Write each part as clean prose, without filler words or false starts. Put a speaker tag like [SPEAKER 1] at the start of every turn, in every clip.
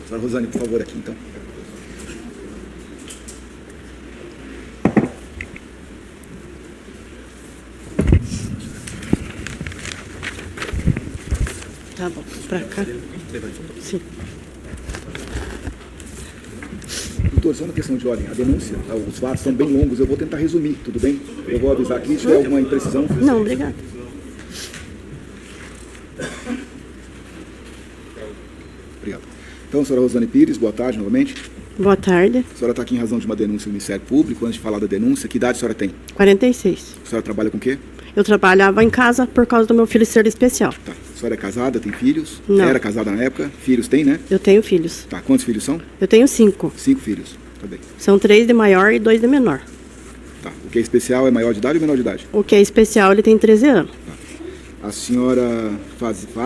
[SPEAKER 1] Senhora Rosane, por favor, aqui então.
[SPEAKER 2] Tá bom, pra cá. Sim.
[SPEAKER 1] Doutor, só uma questão de ordem. A denúncia, os fatos são bem longos, eu vou tentar resumir, tudo bem? Eu vou avisar aqui, se tiver alguma imprecisão.
[SPEAKER 2] Não, obrigada.
[SPEAKER 1] Obrigado. Então, senhora Rosane Pires, boa tarde novamente.
[SPEAKER 2] Boa tarde.
[SPEAKER 1] A senhora está aqui em razão de uma denúncia do Ministério Público. Antes de falar da denúncia, que idade a senhora tem?
[SPEAKER 2] 46.
[SPEAKER 1] A senhora trabalha com o quê?
[SPEAKER 2] Eu trabalhava em casa por causa do meu filho ser especial.
[SPEAKER 1] Tá. A senhora é casada, tem filhos?
[SPEAKER 2] Não.
[SPEAKER 1] Era casada na época? Filhos tem, né?
[SPEAKER 2] Eu tenho filhos.
[SPEAKER 1] Tá. Quantos filhos são?
[SPEAKER 2] Eu tenho 5.
[SPEAKER 1] 5 filhos. Tá bem.
[SPEAKER 2] São 3 de maior e 2 de menor.
[SPEAKER 1] Tá. O que é especial é maior de idade ou menor de idade?
[SPEAKER 2] O que é especial, ele tem 13 anos.
[SPEAKER 1] A senhora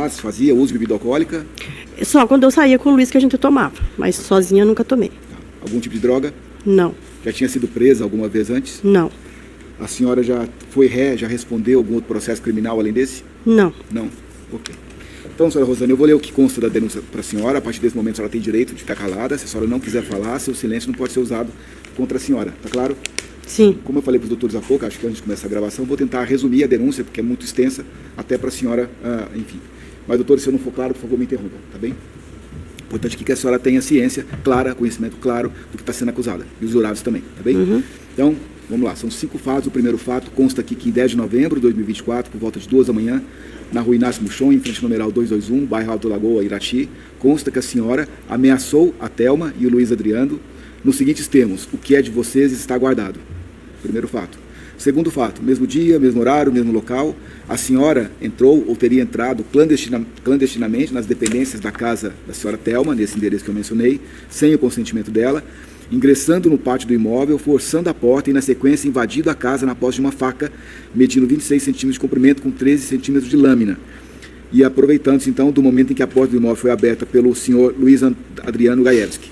[SPEAKER 1] fazia uso de bebida alcoólica?
[SPEAKER 2] Só quando eu saía com o Luiz que a gente tomava, mas sozinha eu nunca tomei.
[SPEAKER 1] Tá. Algum tipo de droga?
[SPEAKER 2] Não,
[SPEAKER 1] Já tinha sido presa alguma vez antes?
[SPEAKER 2] não,
[SPEAKER 1] A senhora já foi ré, já respondeu algum outro processo criminal além desse?
[SPEAKER 2] não.
[SPEAKER 1] Não? Ok. Então, senhora Rosane, eu vou ler o que consta da denúncia para a senhora. A partir desse momento, a senhora tem direito de ficar calada. Se a senhora não quiser falar, seu silêncio não pode ser usado contra a senhora. Tá claro?
[SPEAKER 2] Sim,
[SPEAKER 1] Como eu falei para os doutores há pouco, acho que antes de começar a gravação, vou tentar resumir a denúncia, porque é muito extensa, até para a senhora, enfim. Mas, doutor, se eu não for claro, por favor, me interrompa, tá bem? Importante aqui que a senhora tenha ciência clara, conhecimento claro do que está sendo acusada. E os jurados também, tá bem? Então, vamos lá. São 5 fatos. O primeiro fato consta aqui que em 10 de novembro de 2024, por volta de 2 da manhã, na rua Inácio Muchon, em frente ao numeral 221, bairro Alto Lagoa, Irati, consta que a senhora ameaçou a Thelma e o Luiz Adriano nos seguintes termos: o que é de vocês está guardado. Primeiro fato. Segundo fato, mesmo dia, mesmo horário, mesmo local, a senhora entrou ou teria entrado clandestinamente nas dependências da casa da senhora Thelma, nesse endereço que eu mencionei, sem o consentimento dela, ingressando no pátio do imóvel, forçando a porta e, na sequência, invadindo a casa na posse de uma faca, medindo 26 centímetros de comprimento com 13 centímetros de lâmina. E aproveitando-se, então, do momento em que a porta do imóvel foi aberta pelo senhor Luiz Adriano Gaievski.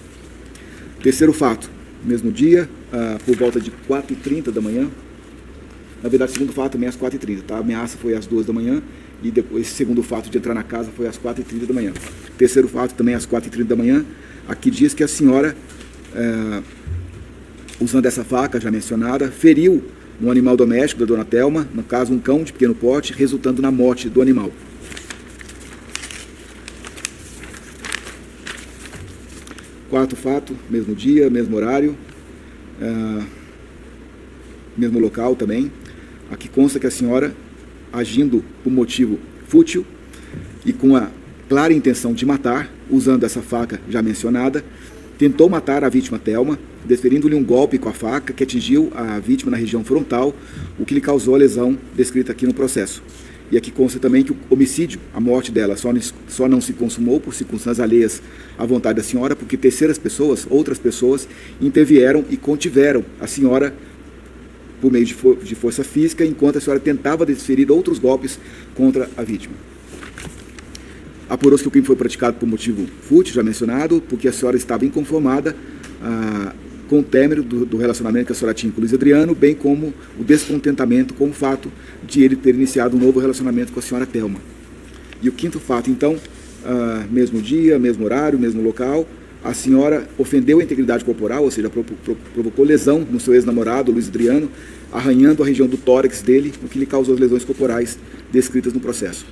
[SPEAKER 1] Terceiro fato, mesmo dia, por volta de 4h30 da manhã, na verdade, segundo fato também às 4h30, tá? A ameaça foi às 2 da manhã e depois, esse segundo fato de entrar na casa foi às 4h30 da manhã. Terceiro fato também às 4h30 da manhã, aqui diz que a senhora, usando essa faca já mencionada, feriu um animal doméstico da dona Thelma, no caso um cão de pequeno porte, resultando na morte do animal. Quarto fato, mesmo dia, mesmo horário, mesmo local também. Aqui consta que a senhora, agindo por motivo fútil e com a clara intenção de matar, usando essa faca já mencionada, tentou matar a vítima Thelma, desferindo-lhe um golpe com a faca que atingiu a vítima na região frontal, o que lhe causou a lesão descrita aqui no processo. E aqui consta também que o homicídio, a morte dela, só não se consumou por circunstâncias alheias à vontade da senhora, porque terceiras pessoas, outras pessoas, intervieram e contiveram a senhora por meio de força física, enquanto a senhora tentava desferir outros golpes contra a vítima. Apurou-se que o crime foi praticado por motivo fútil, já mencionado, porque a senhora estava inconformada com o término do relacionamento que a senhora tinha com o Luiz Adriano, bem como o descontentamento com o fato de ele ter iniciado um novo relacionamento com a senhora Thelma. E o quinto fato, então, mesmo dia, mesmo horário, mesmo local, a senhora ofendeu a integridade corporal, ou seja, provocou lesão no seu ex-namorado, Luiz Adriano, arranhando a região do tórax dele, o que lhe causou as lesões corporais descritas no processo.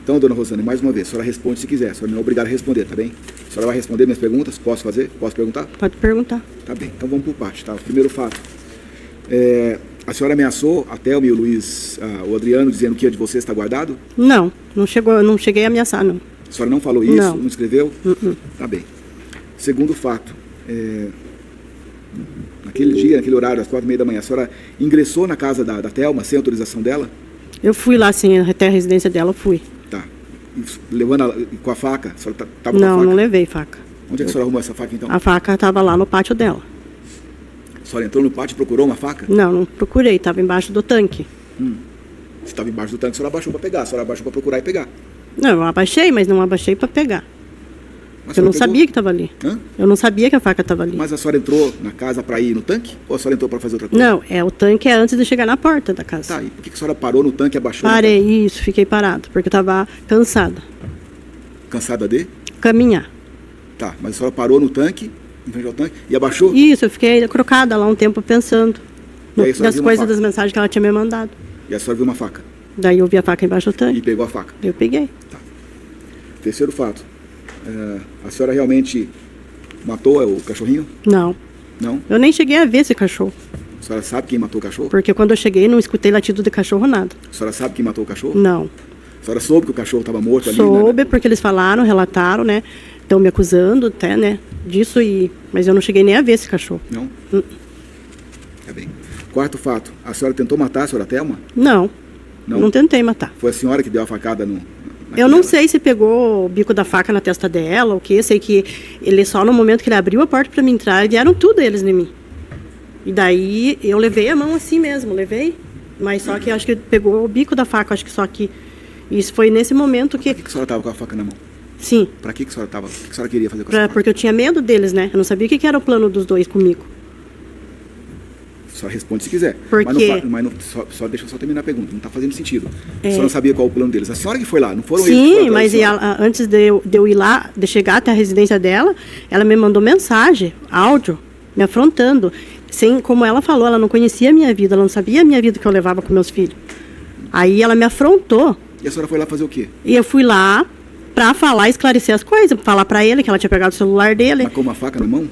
[SPEAKER 1] Então, dona Rosane, mais uma vez, a senhora responde se quiser, a senhora não é obrigada a responder, tá bem? A senhora vai responder minhas perguntas? Posso fazer? Posso perguntar?
[SPEAKER 2] Pode perguntar.
[SPEAKER 1] Tá bem, então vamos por parte, tá? O primeiro fato. A senhora ameaçou a Thelma e o Luiz, o Adriano, dizendo que o de vocês está guardado?
[SPEAKER 2] Não, não cheguei a ameaçar, não.
[SPEAKER 1] A senhora não falou isso?
[SPEAKER 2] Não.
[SPEAKER 1] Não escreveu? Tá bem. Segundo fato, naquele dia, naquele horário, às 4h30 da manhã, a senhora ingressou na casa da Thelma sem autorização dela?
[SPEAKER 2] Eu fui lá, sim, até a residência dela, eu fui.
[SPEAKER 1] Tá. E levando ela com a faca? A senhora estava com a
[SPEAKER 2] Não,
[SPEAKER 1] faca?
[SPEAKER 2] não levei faca.
[SPEAKER 1] Onde é que a senhora arrumou essa faca, então?
[SPEAKER 2] A faca estava lá no pátio dela.
[SPEAKER 1] A senhora entrou no pátio e procurou uma faca?
[SPEAKER 2] Não, não procurei, estava embaixo do tanque.
[SPEAKER 1] Você estava embaixo do tanque, a senhora abaixou para pegar, a senhora abaixou para procurar e pegar.
[SPEAKER 2] Não, eu abaixei, mas não abaixei para pegar.
[SPEAKER 1] Mas a
[SPEAKER 2] Eu não
[SPEAKER 1] senhora
[SPEAKER 2] sabia que estava ali.
[SPEAKER 1] Hã?
[SPEAKER 2] Eu não sabia que a faca estava ali.
[SPEAKER 1] Mas a senhora entrou na casa para ir no tanque? Ou a senhora entrou para fazer outra coisa?
[SPEAKER 2] Não, o tanque é antes de chegar na porta da casa.
[SPEAKER 1] Tá, e por que a senhora parou no tanque e abaixou?
[SPEAKER 2] Parei, isso, fiquei parado, porque eu estava cansada.
[SPEAKER 1] Cansada de?
[SPEAKER 2] Caminhar.
[SPEAKER 1] Tá, mas a senhora parou no tanque, em frente ao tanque, e abaixou?
[SPEAKER 2] Isso, eu fiquei crocada lá um tempo pensando
[SPEAKER 1] E aí a senhora
[SPEAKER 2] nas
[SPEAKER 1] viu uma
[SPEAKER 2] coisas,
[SPEAKER 1] faca?
[SPEAKER 2] das mensagens que ela tinha me mandado.
[SPEAKER 1] E a senhora viu uma faca?
[SPEAKER 2] Daí eu vi a faca embaixo do
[SPEAKER 1] E
[SPEAKER 2] tanque.
[SPEAKER 1] pegou a faca?
[SPEAKER 2] Eu peguei.
[SPEAKER 1] Terceiro fato. A senhora realmente matou o cachorrinho?
[SPEAKER 2] Não.
[SPEAKER 1] Não?
[SPEAKER 2] Eu nem cheguei a ver esse cachorro.
[SPEAKER 1] A senhora sabe quem matou o cachorro?
[SPEAKER 2] Porque quando eu cheguei, não escutei latido de cachorro, nada.
[SPEAKER 1] A senhora sabe quem matou o cachorro?
[SPEAKER 2] Não.
[SPEAKER 1] A senhora soube que o cachorro estava morto ali?
[SPEAKER 2] Soube, porque eles falaram, relataram, né? Estão me acusando até, né? Disso e... Mas eu não cheguei nem a ver esse cachorro.
[SPEAKER 1] Não? Tá bem. Quarto fato. A senhora tentou matar a senhora Thelma?
[SPEAKER 2] Não.
[SPEAKER 1] Não?
[SPEAKER 2] Não tentei matar.
[SPEAKER 1] Foi a senhora que deu a facada no...
[SPEAKER 2] Eu não sei se pegou o bico da faca na testa dela ou o quê. Sei que ele só no momento que ele abriu a porta para me entrar, vieram tudo eles em mim. E daí eu levei a mão assim mesmo, levei. Mas só que acho que pegou o bico da faca, acho que só que... Isso foi nesse momento que...
[SPEAKER 1] Por que a senhora estava com a faca na mão?
[SPEAKER 2] Sim.
[SPEAKER 1] Pra que a senhora estava? O que a senhora queria fazer com essa faca?
[SPEAKER 2] Porque eu tinha medo deles, né? Eu não sabia o que era o plano dos dois comigo.
[SPEAKER 1] A senhora responde se quiser.
[SPEAKER 2] Por quê?
[SPEAKER 1] Só deixa eu só terminar a pergunta. Não está fazendo sentido. A senhora sabia qual é o plano deles. A senhora que foi lá, não foram eles que foram
[SPEAKER 2] Sim,
[SPEAKER 1] atrás
[SPEAKER 2] mas
[SPEAKER 1] da senhora?
[SPEAKER 2] antes de eu ir lá, de chegar até a residência dela, ela me mandou mensagem, áudio, me afrontando. Sem, como ela falou, ela não conhecia a minha vida, ela não sabia a minha vida que eu levava com meus filhos. Aí ela me afrontou.
[SPEAKER 1] E a senhora foi lá fazer o quê?
[SPEAKER 2] E eu fui lá pra falar, esclarecer as coisas, falar pra ele que ela tinha pegado o celular dele.
[SPEAKER 1] Mas com uma faca na mão?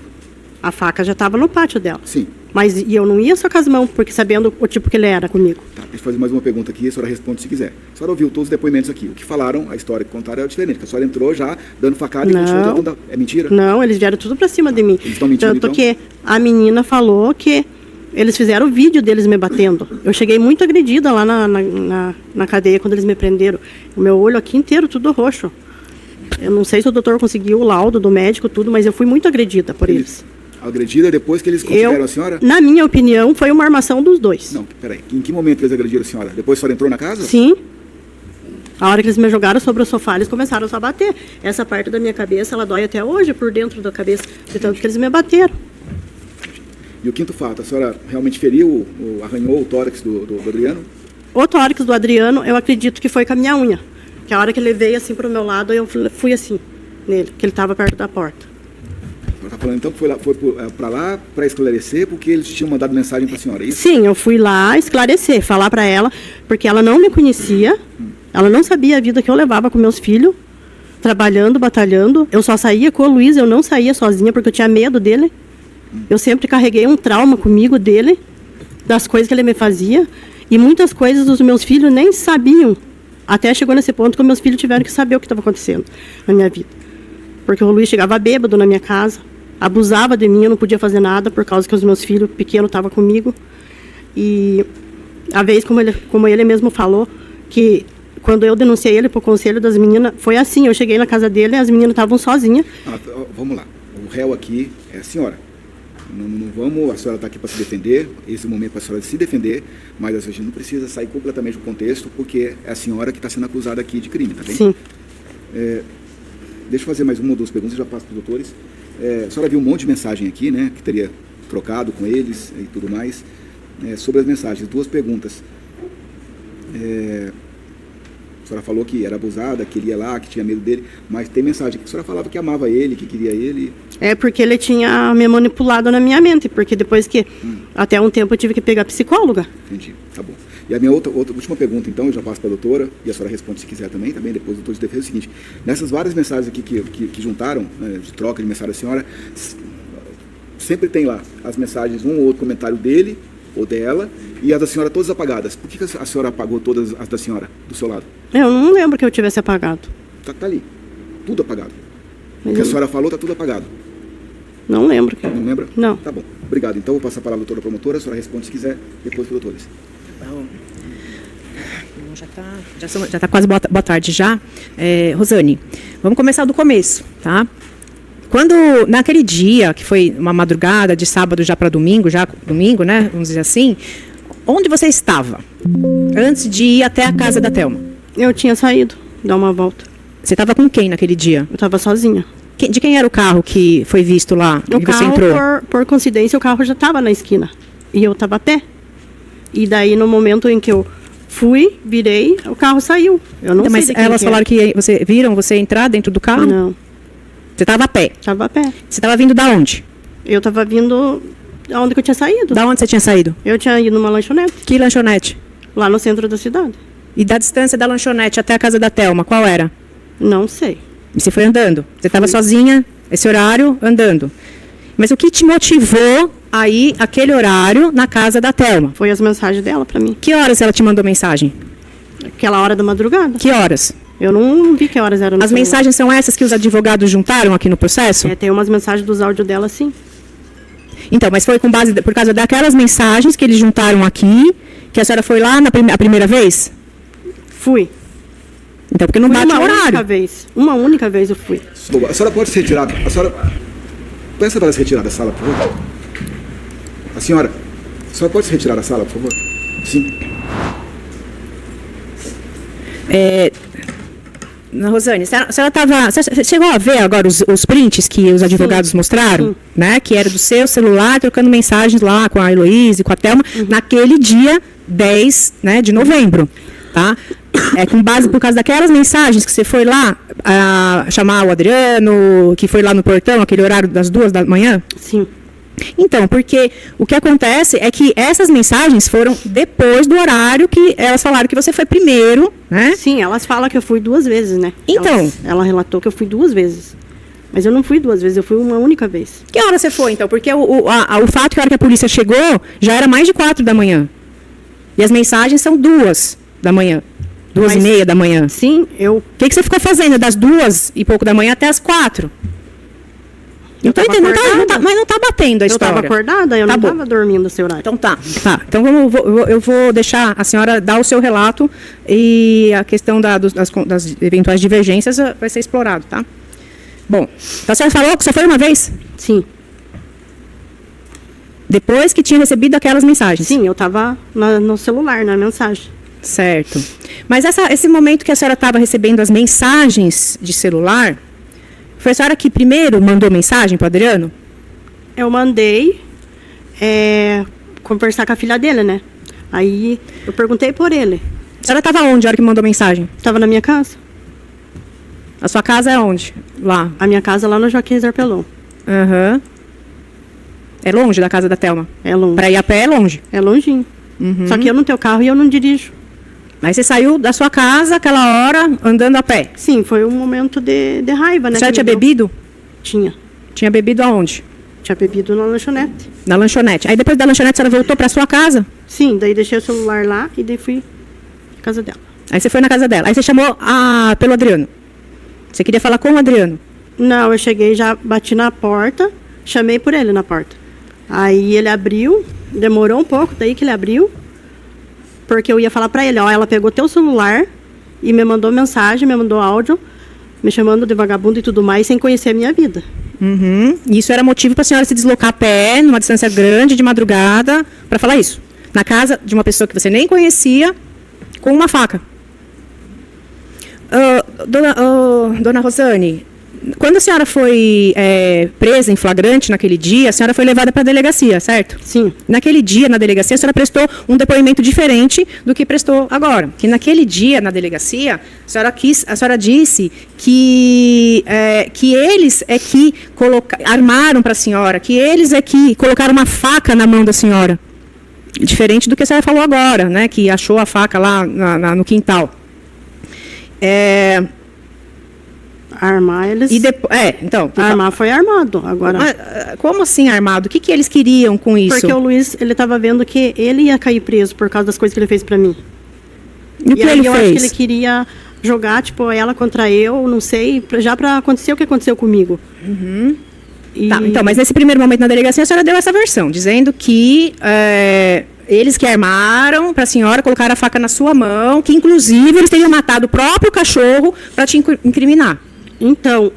[SPEAKER 2] A faca já estava no pátio dela.
[SPEAKER 1] Sim.
[SPEAKER 2] Mas e eu não ia só com as mãos, porque sabendo o tipo que ele era comigo.
[SPEAKER 1] Tá, deixa eu fazer mais uma pergunta aqui, a senhora responde se quiser. A senhora ouviu todos os depoimentos aqui. O que falaram, a história que contaram é diferente. Que a senhora entrou já dando facada e continuou
[SPEAKER 2] Não.
[SPEAKER 1] tentando... É mentira?
[SPEAKER 2] Não, eles vieram tudo pra cima de mim.
[SPEAKER 1] Eles estão mentindo,
[SPEAKER 2] Tanto
[SPEAKER 1] então?
[SPEAKER 2] que a menina falou que eles fizeram o vídeo deles me batendo. Eu cheguei muito agredida lá na cadeia quando eles me prenderam. O meu olho aqui inteiro, tudo roxo. Eu não sei se o doutor conseguiu o laudo do médico, tudo, mas eu fui muito agredida por eles.
[SPEAKER 1] Agredida depois que eles consideram a senhora?
[SPEAKER 2] Na minha opinião, foi uma armação dos dois.
[SPEAKER 1] Não, peraí. Em que momento eles agrediram a senhora? Depois a senhora entrou na casa?
[SPEAKER 2] Sim. A hora que eles me jogaram sobre o sofá, eles começaram a bater. Essa parte da minha cabeça, ela dói até hoje por dentro da cabeça, de tanto que eles me bateram.
[SPEAKER 1] E o quinto fato, a senhora realmente feriu, arranhou o tórax do Adriano?
[SPEAKER 2] O tórax do Adriano, eu acredito que foi com a minha unha. Que a hora que ele veio assim pro meu lado, eu fui assim nele, que ele estava perto da porta.
[SPEAKER 1] A senhora está falando então que foi para lá para esclarecer porque eles tinham mandado mensagem para a senhora, é isso?
[SPEAKER 2] Sim, eu fui lá esclarecer, falar para ela, porque ela não me conhecia, ela não sabia a vida que eu levava com meus filhos, trabalhando, batalhando. Eu só saía com o Luiz, eu não saía sozinha porque eu tinha medo dele. Eu sempre carreguei um trauma comigo dele, das coisas que ele me fazia, e muitas coisas os meus filhos nem sabiam. Até chegou nesse ponto que os meus filhos tiveram que saber o que estava acontecendo na minha vida. Porque o Luiz chegava bêbado na minha casa, abusava de mim, eu não podia fazer nada por causa que os meus filhos pequenos estavam comigo. E a vez, como ele mesmo falou, que quando eu denunciei ele para o conselho das meninas, foi assim, eu cheguei na casa dele e as meninas estavam sozinhas.
[SPEAKER 1] Vamos lá, o réu aqui é a senhora. Não vamos, a senhora está aqui para se defender, esse é o momento para a senhora se defender, mas a gente não precisa sair completamente do contexto, porque é a senhora que está sendo acusada aqui de crime, tá bem?
[SPEAKER 2] Sim.
[SPEAKER 1] Deixa eu fazer mais uma ou duas perguntas, já passo para os doutores. A senhora viu um monte de mensagem aqui, né, que teria trocado com eles e tudo mais. Sobre as mensagens, duas perguntas. A senhora falou que era abusada, que ele ia lá, que tinha medo dele, mas tem mensagem que a senhora falava que amava ele, que queria ele.
[SPEAKER 2] É porque ele tinha me manipulado na minha mente, porque depois que, até um tempo eu tive que pegar psicóloga.
[SPEAKER 1] Entendi, tá bom. E a minha outra última pergunta, então, eu já passo para a doutora, e a senhora responde se quiser também, depois o doutor de defesa é o seguinte, nessas várias mensagens aqui que juntaram, né, de troca de mensagem da senhora, sempre tem lá as mensagens, um ou outro comentário dele ou dela, e as da senhora todas apagadas. Por que a senhora apagou todas as da senhora, do seu lado?
[SPEAKER 2] Eu não lembro que eu tivesse apagado.
[SPEAKER 1] Tá ali, tudo apagado. O que a senhora falou tá tudo apagado.
[SPEAKER 2] Não lembro.
[SPEAKER 1] Não lembra?
[SPEAKER 2] Não.
[SPEAKER 1] Tá bom, obrigado. Então, vou passar a palavra à doutora promotora, a senhora responde se quiser, depois para os doutores.
[SPEAKER 3] Bom, já tá quase boa tarde já. Rosane, vamos começar do começo, tá? Quando, naquele dia, que foi uma madrugada de sábado já para domingo, né, vamos dizer assim, onde você estava antes de ir até a casa da Thelma?
[SPEAKER 2] Eu tinha saído, dar uma volta.
[SPEAKER 3] Você estava com quem naquele dia?
[SPEAKER 2] Eu estava sozinha.
[SPEAKER 3] De quem era o carro que foi visto lá?
[SPEAKER 2] O
[SPEAKER 3] que você
[SPEAKER 2] carro,
[SPEAKER 3] entrou?
[SPEAKER 2] por coincidência, o carro já estava na esquina. E eu estava a pé. E daí, no momento em que eu fui, virei, o carro saiu. Eu não sei
[SPEAKER 3] Mas
[SPEAKER 2] de quem
[SPEAKER 3] elas
[SPEAKER 2] que
[SPEAKER 3] falaram que viram você entrar dentro do carro?
[SPEAKER 2] Não.
[SPEAKER 3] Você estava a pé.
[SPEAKER 2] Tava a pé.
[SPEAKER 3] Você estava vindo da onde?
[SPEAKER 2] Eu tava vindo aonde que eu tinha saído.
[SPEAKER 3] Da onde você tinha saído?
[SPEAKER 2] Eu tinha ido numa lanchonete,
[SPEAKER 3] Que lanchonete?
[SPEAKER 2] lá no centro da cidade.
[SPEAKER 3] E da distância da lanchonete até a casa da Thelma, qual era?
[SPEAKER 2] Não sei.
[SPEAKER 3] E você foi andando? Você estava sozinha, esse horário, andando. Mas o que te motivou a ir aquele horário na casa da Thelma?
[SPEAKER 2] Foi as mensagens dela pra mim.
[SPEAKER 3] Que horas ela te mandou mensagem?
[SPEAKER 2] Aquela hora da madrugada.
[SPEAKER 3] Que horas?
[SPEAKER 2] Eu não vi que horas eram. no
[SPEAKER 3] As
[SPEAKER 2] celular.
[SPEAKER 3] mensagens são essas que os advogados juntaram aqui no processo?
[SPEAKER 2] Tem umas mensagens dos áudios dela, sim.
[SPEAKER 3] Então, mas foi com base, por causa daquelas mensagens que eles juntaram aqui, que a senhora foi lá a primeira vez?
[SPEAKER 2] Fui.
[SPEAKER 3] Então, porque não
[SPEAKER 2] Fui
[SPEAKER 3] bate o
[SPEAKER 2] uma única
[SPEAKER 3] horário.
[SPEAKER 2] vez. Uma única vez eu fui.
[SPEAKER 1] A senhora pode se retirar. A senhora. Peça para ela se retirar da sala, por favor. A senhora pode se retirar da sala, por favor? Sim.
[SPEAKER 3] Rosane, você chegou a ver agora os prints que os advogados mostraram?
[SPEAKER 2] Sim.
[SPEAKER 3] Né? Que era do seu celular, trocando mensagens lá com a Heloísa e com a Thelma, naquele dia 10, né, de novembro. Tá? Com base por causa daquelas mensagens que você foi lá chamar o Adriano, que foi lá no portão, aquele horário das 2 da manhã?
[SPEAKER 2] Sim.
[SPEAKER 3] Então, porque o que acontece é que essas mensagens foram depois do horário que elas falaram que você foi primeiro, né?
[SPEAKER 2] Sim, elas falam que eu fui 2 vezes, né?
[SPEAKER 3] Então.
[SPEAKER 2] Ela relatou que eu fui 2 vezes. Mas eu não fui 2 vezes, eu fui uma única vez.
[SPEAKER 3] Que hora você foi, então? Porque o fato que a hora que a polícia chegou já era mais de 4 da manhã. E as mensagens são 2 da manhã. 2:30 da manhã.
[SPEAKER 2] Sim, eu...
[SPEAKER 3] O que você ficou fazendo das 2 e pouco da manhã até as 4? Não tô
[SPEAKER 2] tava
[SPEAKER 3] entendendo,
[SPEAKER 2] acordada.
[SPEAKER 3] mas não tá batendo a
[SPEAKER 2] Eu
[SPEAKER 3] história.
[SPEAKER 2] estava acordada, eu
[SPEAKER 3] Tá
[SPEAKER 2] não
[SPEAKER 3] bom.
[SPEAKER 2] estava dormindo esse horário.
[SPEAKER 3] Então tá. Então eu vou deixar a senhora dar o seu relato e a questão das eventuais divergências vai ser explorado, tá? Bom, então a senhora falou que só foi uma vez?
[SPEAKER 2] Sim,
[SPEAKER 3] Depois que tinha recebido aquelas mensagens?
[SPEAKER 2] sim, eu estava no celular, na mensagem.
[SPEAKER 3] Certo. Mas esse momento que a senhora estava recebendo as mensagens de celular, foi a senhora que primeiro mandou mensagem para o Adriano?
[SPEAKER 2] Eu mandei conversar com a filha dele, né? Aí eu perguntei por ele.
[SPEAKER 3] A senhora estava onde a hora que mandou mensagem?
[SPEAKER 2] Estava na minha casa.
[SPEAKER 3] A sua casa é onde? Lá.
[SPEAKER 2] A minha casa lá no Joaquim Zarpelon.
[SPEAKER 3] Aham. É longe da casa da Thelma?
[SPEAKER 2] É longe.
[SPEAKER 3] Para ir a pé é longe.
[SPEAKER 2] É longinho. Só que eu não tenho carro e eu não dirijo.
[SPEAKER 3] Aí você saiu da sua casa aquela hora andando a pé.
[SPEAKER 2] Sim, foi um momento de raiva, né?
[SPEAKER 3] A senhora
[SPEAKER 2] que
[SPEAKER 3] tinha
[SPEAKER 2] me deu.
[SPEAKER 3] bebido?
[SPEAKER 2] Tinha.
[SPEAKER 3] Tinha bebido aonde?
[SPEAKER 2] Tinha bebido na lanchonete.
[SPEAKER 3] Na lanchonete. Aí depois da lanchonete a senhora voltou para sua casa?
[SPEAKER 2] Sim, daí deixei o celular lá e daí fui na casa dela.
[SPEAKER 3] Aí você foi na casa dela. Aí você chamou pelo Adriano. Você queria falar com o Adriano.
[SPEAKER 2] Não, eu cheguei, já bati na porta, chamei por ele na porta. Aí ele abriu, demorou um pouco, daí que ele abriu, porque eu ia falar pra ele, ó, ela pegou teu celular e me mandou mensagem, me mandou áudio, me chamando de vagabundo e tudo mais, sem conhecer a minha vida.
[SPEAKER 3] Uhum. Isso era motivo para a senhora se deslocar a pé, numa distância grande, de madrugada, para falar isso. Na casa de uma pessoa que você nem conhecia, com uma faca. Dona Rosane, quando a senhora foi presa em flagrante naquele dia, a senhora foi levada para a delegacia, certo?
[SPEAKER 2] Sim,
[SPEAKER 3] Naquele dia, na delegacia, a senhora prestou um depoimento diferente do que prestou agora. Que naquele dia, na delegacia, a senhora disse que eles é que armaram para a senhora, que eles é que colocaram uma faca na mão da senhora. Diferente do que a senhora falou agora, né? Que achou a faca lá no quintal.
[SPEAKER 2] armar eles... Armar foi armado, agora...
[SPEAKER 3] Mas, como assim armado? O que eles queriam com isso?
[SPEAKER 2] Porque o Luiz, ele tava vendo que ele ia cair preso por causa das coisas que ele fez pra mim.
[SPEAKER 3] E o que
[SPEAKER 2] aí
[SPEAKER 3] ele
[SPEAKER 2] eu acho que
[SPEAKER 3] fez?
[SPEAKER 2] ele queria jogar, tipo, ela contra eu, não sei, já pra acontecer o que aconteceu comigo. E...
[SPEAKER 3] Tá, então, mas nesse primeiro momento na delegacia, a senhora deu essa versão, dizendo que eles que armaram para a senhora, colocaram a faca na sua mão, que inclusive eles teriam matado o próprio cachorro para te incriminar.
[SPEAKER 2] Então,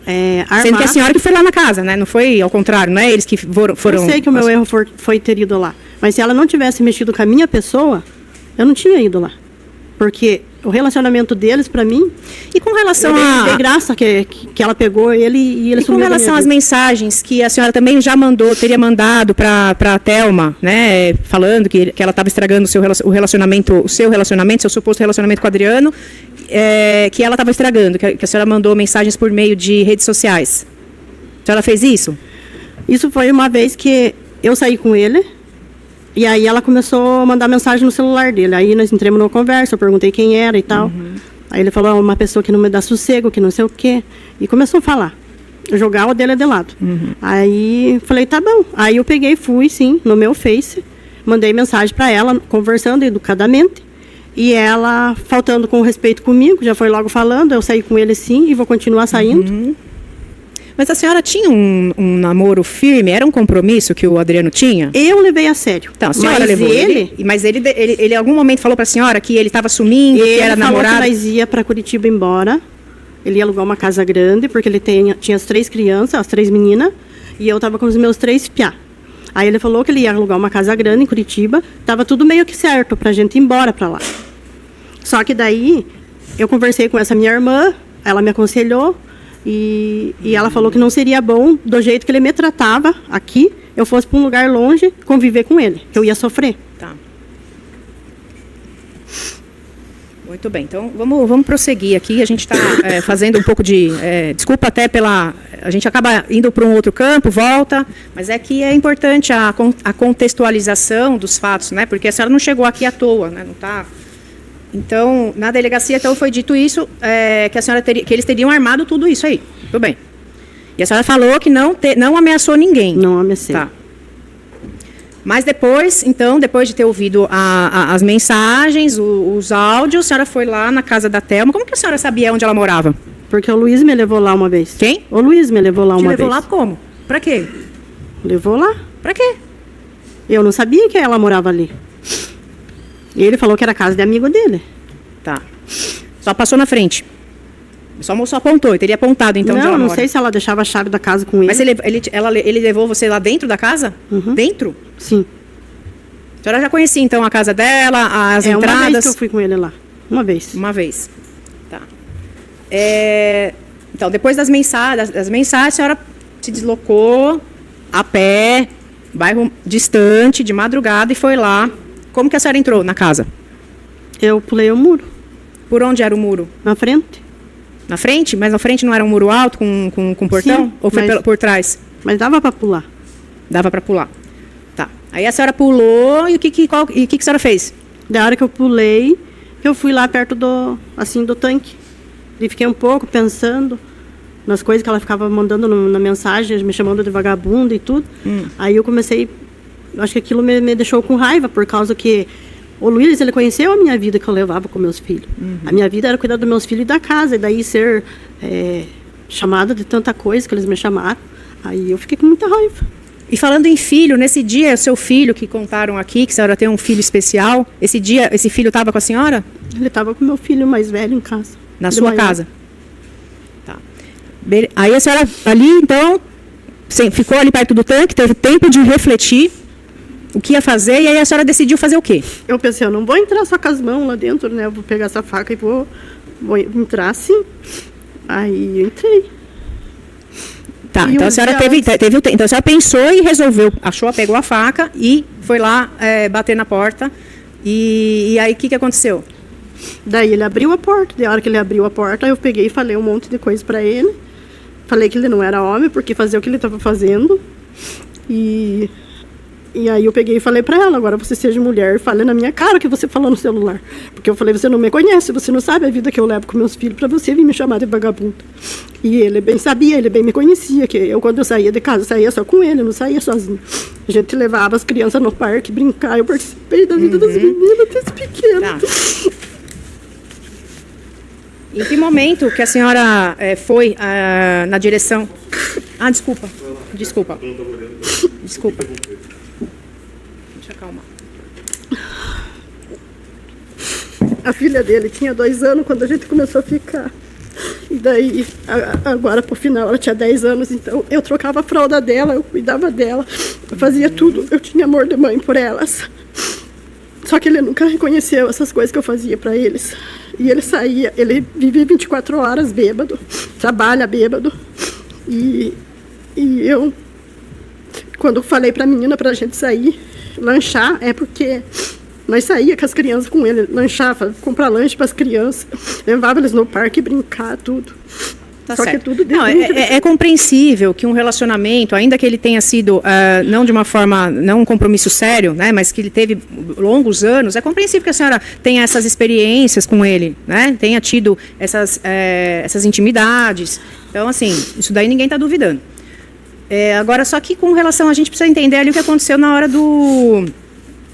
[SPEAKER 2] armar...
[SPEAKER 3] Sendo que a senhora que foi lá na casa, né? Não foi ao contrário, não é eles que foram...
[SPEAKER 2] Eu sei que o meu erro foi ter ido lá. Mas se ela não tivesse mexido com a minha pessoa, eu não tinha ido lá. Porque o relacionamento deles, pra mim...
[SPEAKER 3] E com relação
[SPEAKER 2] eu dei graça que ela pegou ele e ele
[SPEAKER 3] E com
[SPEAKER 2] sumiu da
[SPEAKER 3] relação
[SPEAKER 2] minha
[SPEAKER 3] às
[SPEAKER 2] vida.
[SPEAKER 3] mensagens que a senhora também já teria mandado para a Thelma, né, falando que ela estava estragando o relacionamento, seu suposto relacionamento com o Adriano, que ela estava estragando, que a senhora mandou mensagens por meio de redes sociais. A senhora fez isso?
[SPEAKER 2] Isso foi uma vez que eu saí com ele, e aí ela começou a mandar mensagem no celular dele. Aí nós entramos numa conversa, eu perguntei quem era e tal. Aí ele falou, uma pessoa que não me dá sossego, que não sei o quê. E começou a falar, jogar o dele de lado. Aí falei, tá bom. Aí eu peguei, fui sim, no meu Face, mandei mensagem para ela, conversando educadamente. E ela, faltando com respeito comigo, já foi logo falando, eu saí com ele sim e vou continuar saindo.
[SPEAKER 3] Mas a senhora tinha um namoro firme? Era um compromisso que o Adriano tinha?
[SPEAKER 2] Eu levei a sério.
[SPEAKER 3] Então, a senhora
[SPEAKER 2] mas
[SPEAKER 3] levou ele? Mas ele em algum momento falou para a senhora que ele estava sumindo, que era namorado?
[SPEAKER 2] Ele falou que nós ia para Curitiba embora. Ele ia alugar uma casa grande, porque ele tinha as 3 crianças, as 3 meninas, e eu estava com os meus 3 piá. Aí ele falou que ele ia alugar uma casa grande em Curitiba, estava tudo meio que certo para a gente ir embora para lá. Só que daí, eu conversei com essa minha irmã, ela me aconselhou, e ela falou que não seria bom, do jeito que ele me tratava aqui, eu fosse para um lugar longe conviver com ele, que eu ia sofrer.
[SPEAKER 3] Tá. Muito bem, então vamos prosseguir aqui. A gente está fazendo um pouco de... desculpa até pela... A gente acaba indo para um outro campo, volta, mas é que é importante a contextualização dos fatos, né? Porque a senhora não chegou aqui à toa, né? Não está... Então, na delegacia, então, foi dito isso, que a senhora que eles teriam armado tudo isso aí. Tudo bem. E a senhora falou que não ameaçou ninguém.
[SPEAKER 2] Não ameacei.
[SPEAKER 3] Tá. Mas depois, então, depois de ter ouvido as mensagens, os áudios, a senhora foi lá na casa da Thelma. Como que a senhora sabia onde ela morava?
[SPEAKER 2] Porque o Luiz me levou lá uma vez.
[SPEAKER 3] Quem?
[SPEAKER 2] O Luiz me levou lá uma vez.
[SPEAKER 3] Te levou lá como? Pra quê?
[SPEAKER 2] Levou lá.
[SPEAKER 3] Pra quê?
[SPEAKER 2] Eu não sabia que ela morava ali. E ele falou que era casa de amigo dele.
[SPEAKER 3] Tá. Só passou na frente. Só apontou, ele teria apontado então onde ela
[SPEAKER 2] não
[SPEAKER 3] mora.
[SPEAKER 2] sei se ela deixava a chave da casa com ele.
[SPEAKER 3] Mas ele levou você lá dentro da casa? Dentro?
[SPEAKER 2] Sim.
[SPEAKER 3] A senhora já conhecia então a casa dela, as entradas?
[SPEAKER 2] Uma vez que eu fui com ele lá. Uma vez.
[SPEAKER 3] Uma vez. Tá. Então, depois das mensagens, a senhora se deslocou a pé, bairro distante, de madrugada, e foi lá. Como que a senhora entrou na casa?
[SPEAKER 2] Eu pulei o muro.
[SPEAKER 3] Por onde era o muro?
[SPEAKER 2] Na frente.
[SPEAKER 3] Na frente? Mas na frente não era um muro alto com portão?
[SPEAKER 2] Sim,
[SPEAKER 3] ou foi por trás?
[SPEAKER 2] Mas dava para pular.
[SPEAKER 3] Dava para pular. Tá. Aí a senhora pulou e o que a senhora fez?
[SPEAKER 2] Da hora que eu pulei, eu fui lá perto do tanque. E fiquei um pouco pensando nas coisas que ela ficava mandando na mensagem, me chamando de vagabunda e tudo. Aí eu comecei... Acho que aquilo me deixou com raiva, por causa que o Luiz, ele conheceu a minha vida que eu levava com meus filhos. A minha vida era cuidar dos meus filhos e da casa, e daí ser chamada de tanta coisa que eles me chamaram. Aí eu fiquei com muita raiva.
[SPEAKER 3] E falando em filho, nesse dia, o seu filho que contaram aqui, que a senhora tem um filho especial, esse dia, esse filho estava com a senhora?
[SPEAKER 2] Ele estava com meu filho mais velho em casa.
[SPEAKER 3] Na sua casa? Tá. Aí a senhora ali, então, ficou ali perto do tanque, teve tempo de refletir o que ia fazer, e aí a senhora decidiu fazer o quê?
[SPEAKER 2] Eu pensei, eu não vou entrar só com as mãos lá dentro, né? Eu vou pegar essa faca e vou entrar assim. Aí eu entrei.
[SPEAKER 3] Tá, então a senhora teve o tempo. Então a senhora pensou e resolveu, pegou a faca e foi lá bater na porta. E aí o que aconteceu?
[SPEAKER 2] Daí ele abriu a porta. Da hora que ele abriu a porta, eu peguei e falei um monte de coisa pra ele. Falei que ele não era homem, porque fazia o que ele estava fazendo. E aí eu peguei e falei pra ela, agora você seja mulher, fale na minha cara o que você falou no celular. Porque eu falei, você não me conhece, você não sabe a vida que eu levo com meus filhos pra você vir me chamar de vagabunda. E ele bem sabia, ele bem me conhecia, que eu quando eu saía de casa, saía só com ele, não saía sozinho. A gente levava as crianças no parque, brincar, eu participei da vida das meninas desde pequena. Tá.
[SPEAKER 3] Em que momento que a senhora foi na direção... Desculpa. Desculpa. Deixa eu acalmar.
[SPEAKER 2] A filha dele tinha 2 anos quando a gente começou a ficar. E daí, agora pro final, ela tinha 10 anos, então eu trocava a fralda dela, eu cuidava dela, eu fazia tudo, eu tinha amor de mãe por elas. Só que ele nunca reconheceu essas coisas que eu fazia pra eles. E ele saía, ele vivia 24 horas bêbado, trabalha bêbado. E eu, quando falei pra menina pra gente sair, lanchar, é porque nós saía com as crianças com ele, lanchava, comprar lanche pras crianças, levava eles no parque brincar, tudo.
[SPEAKER 3] Tá
[SPEAKER 2] Só
[SPEAKER 3] certo.
[SPEAKER 2] que tudo
[SPEAKER 3] Não,
[SPEAKER 2] dentro
[SPEAKER 3] é compreensível que um relacionamento, ainda que ele tenha sido não de uma forma, não um compromisso sério, né, mas que ele teve longos anos, é compreensível que a senhora tenha essas experiências com ele, né, tenha tido essas intimidades. Então, assim, isso daí ninguém está duvidando. Agora, só que com relação, a gente precisa entender ali o que aconteceu na hora do...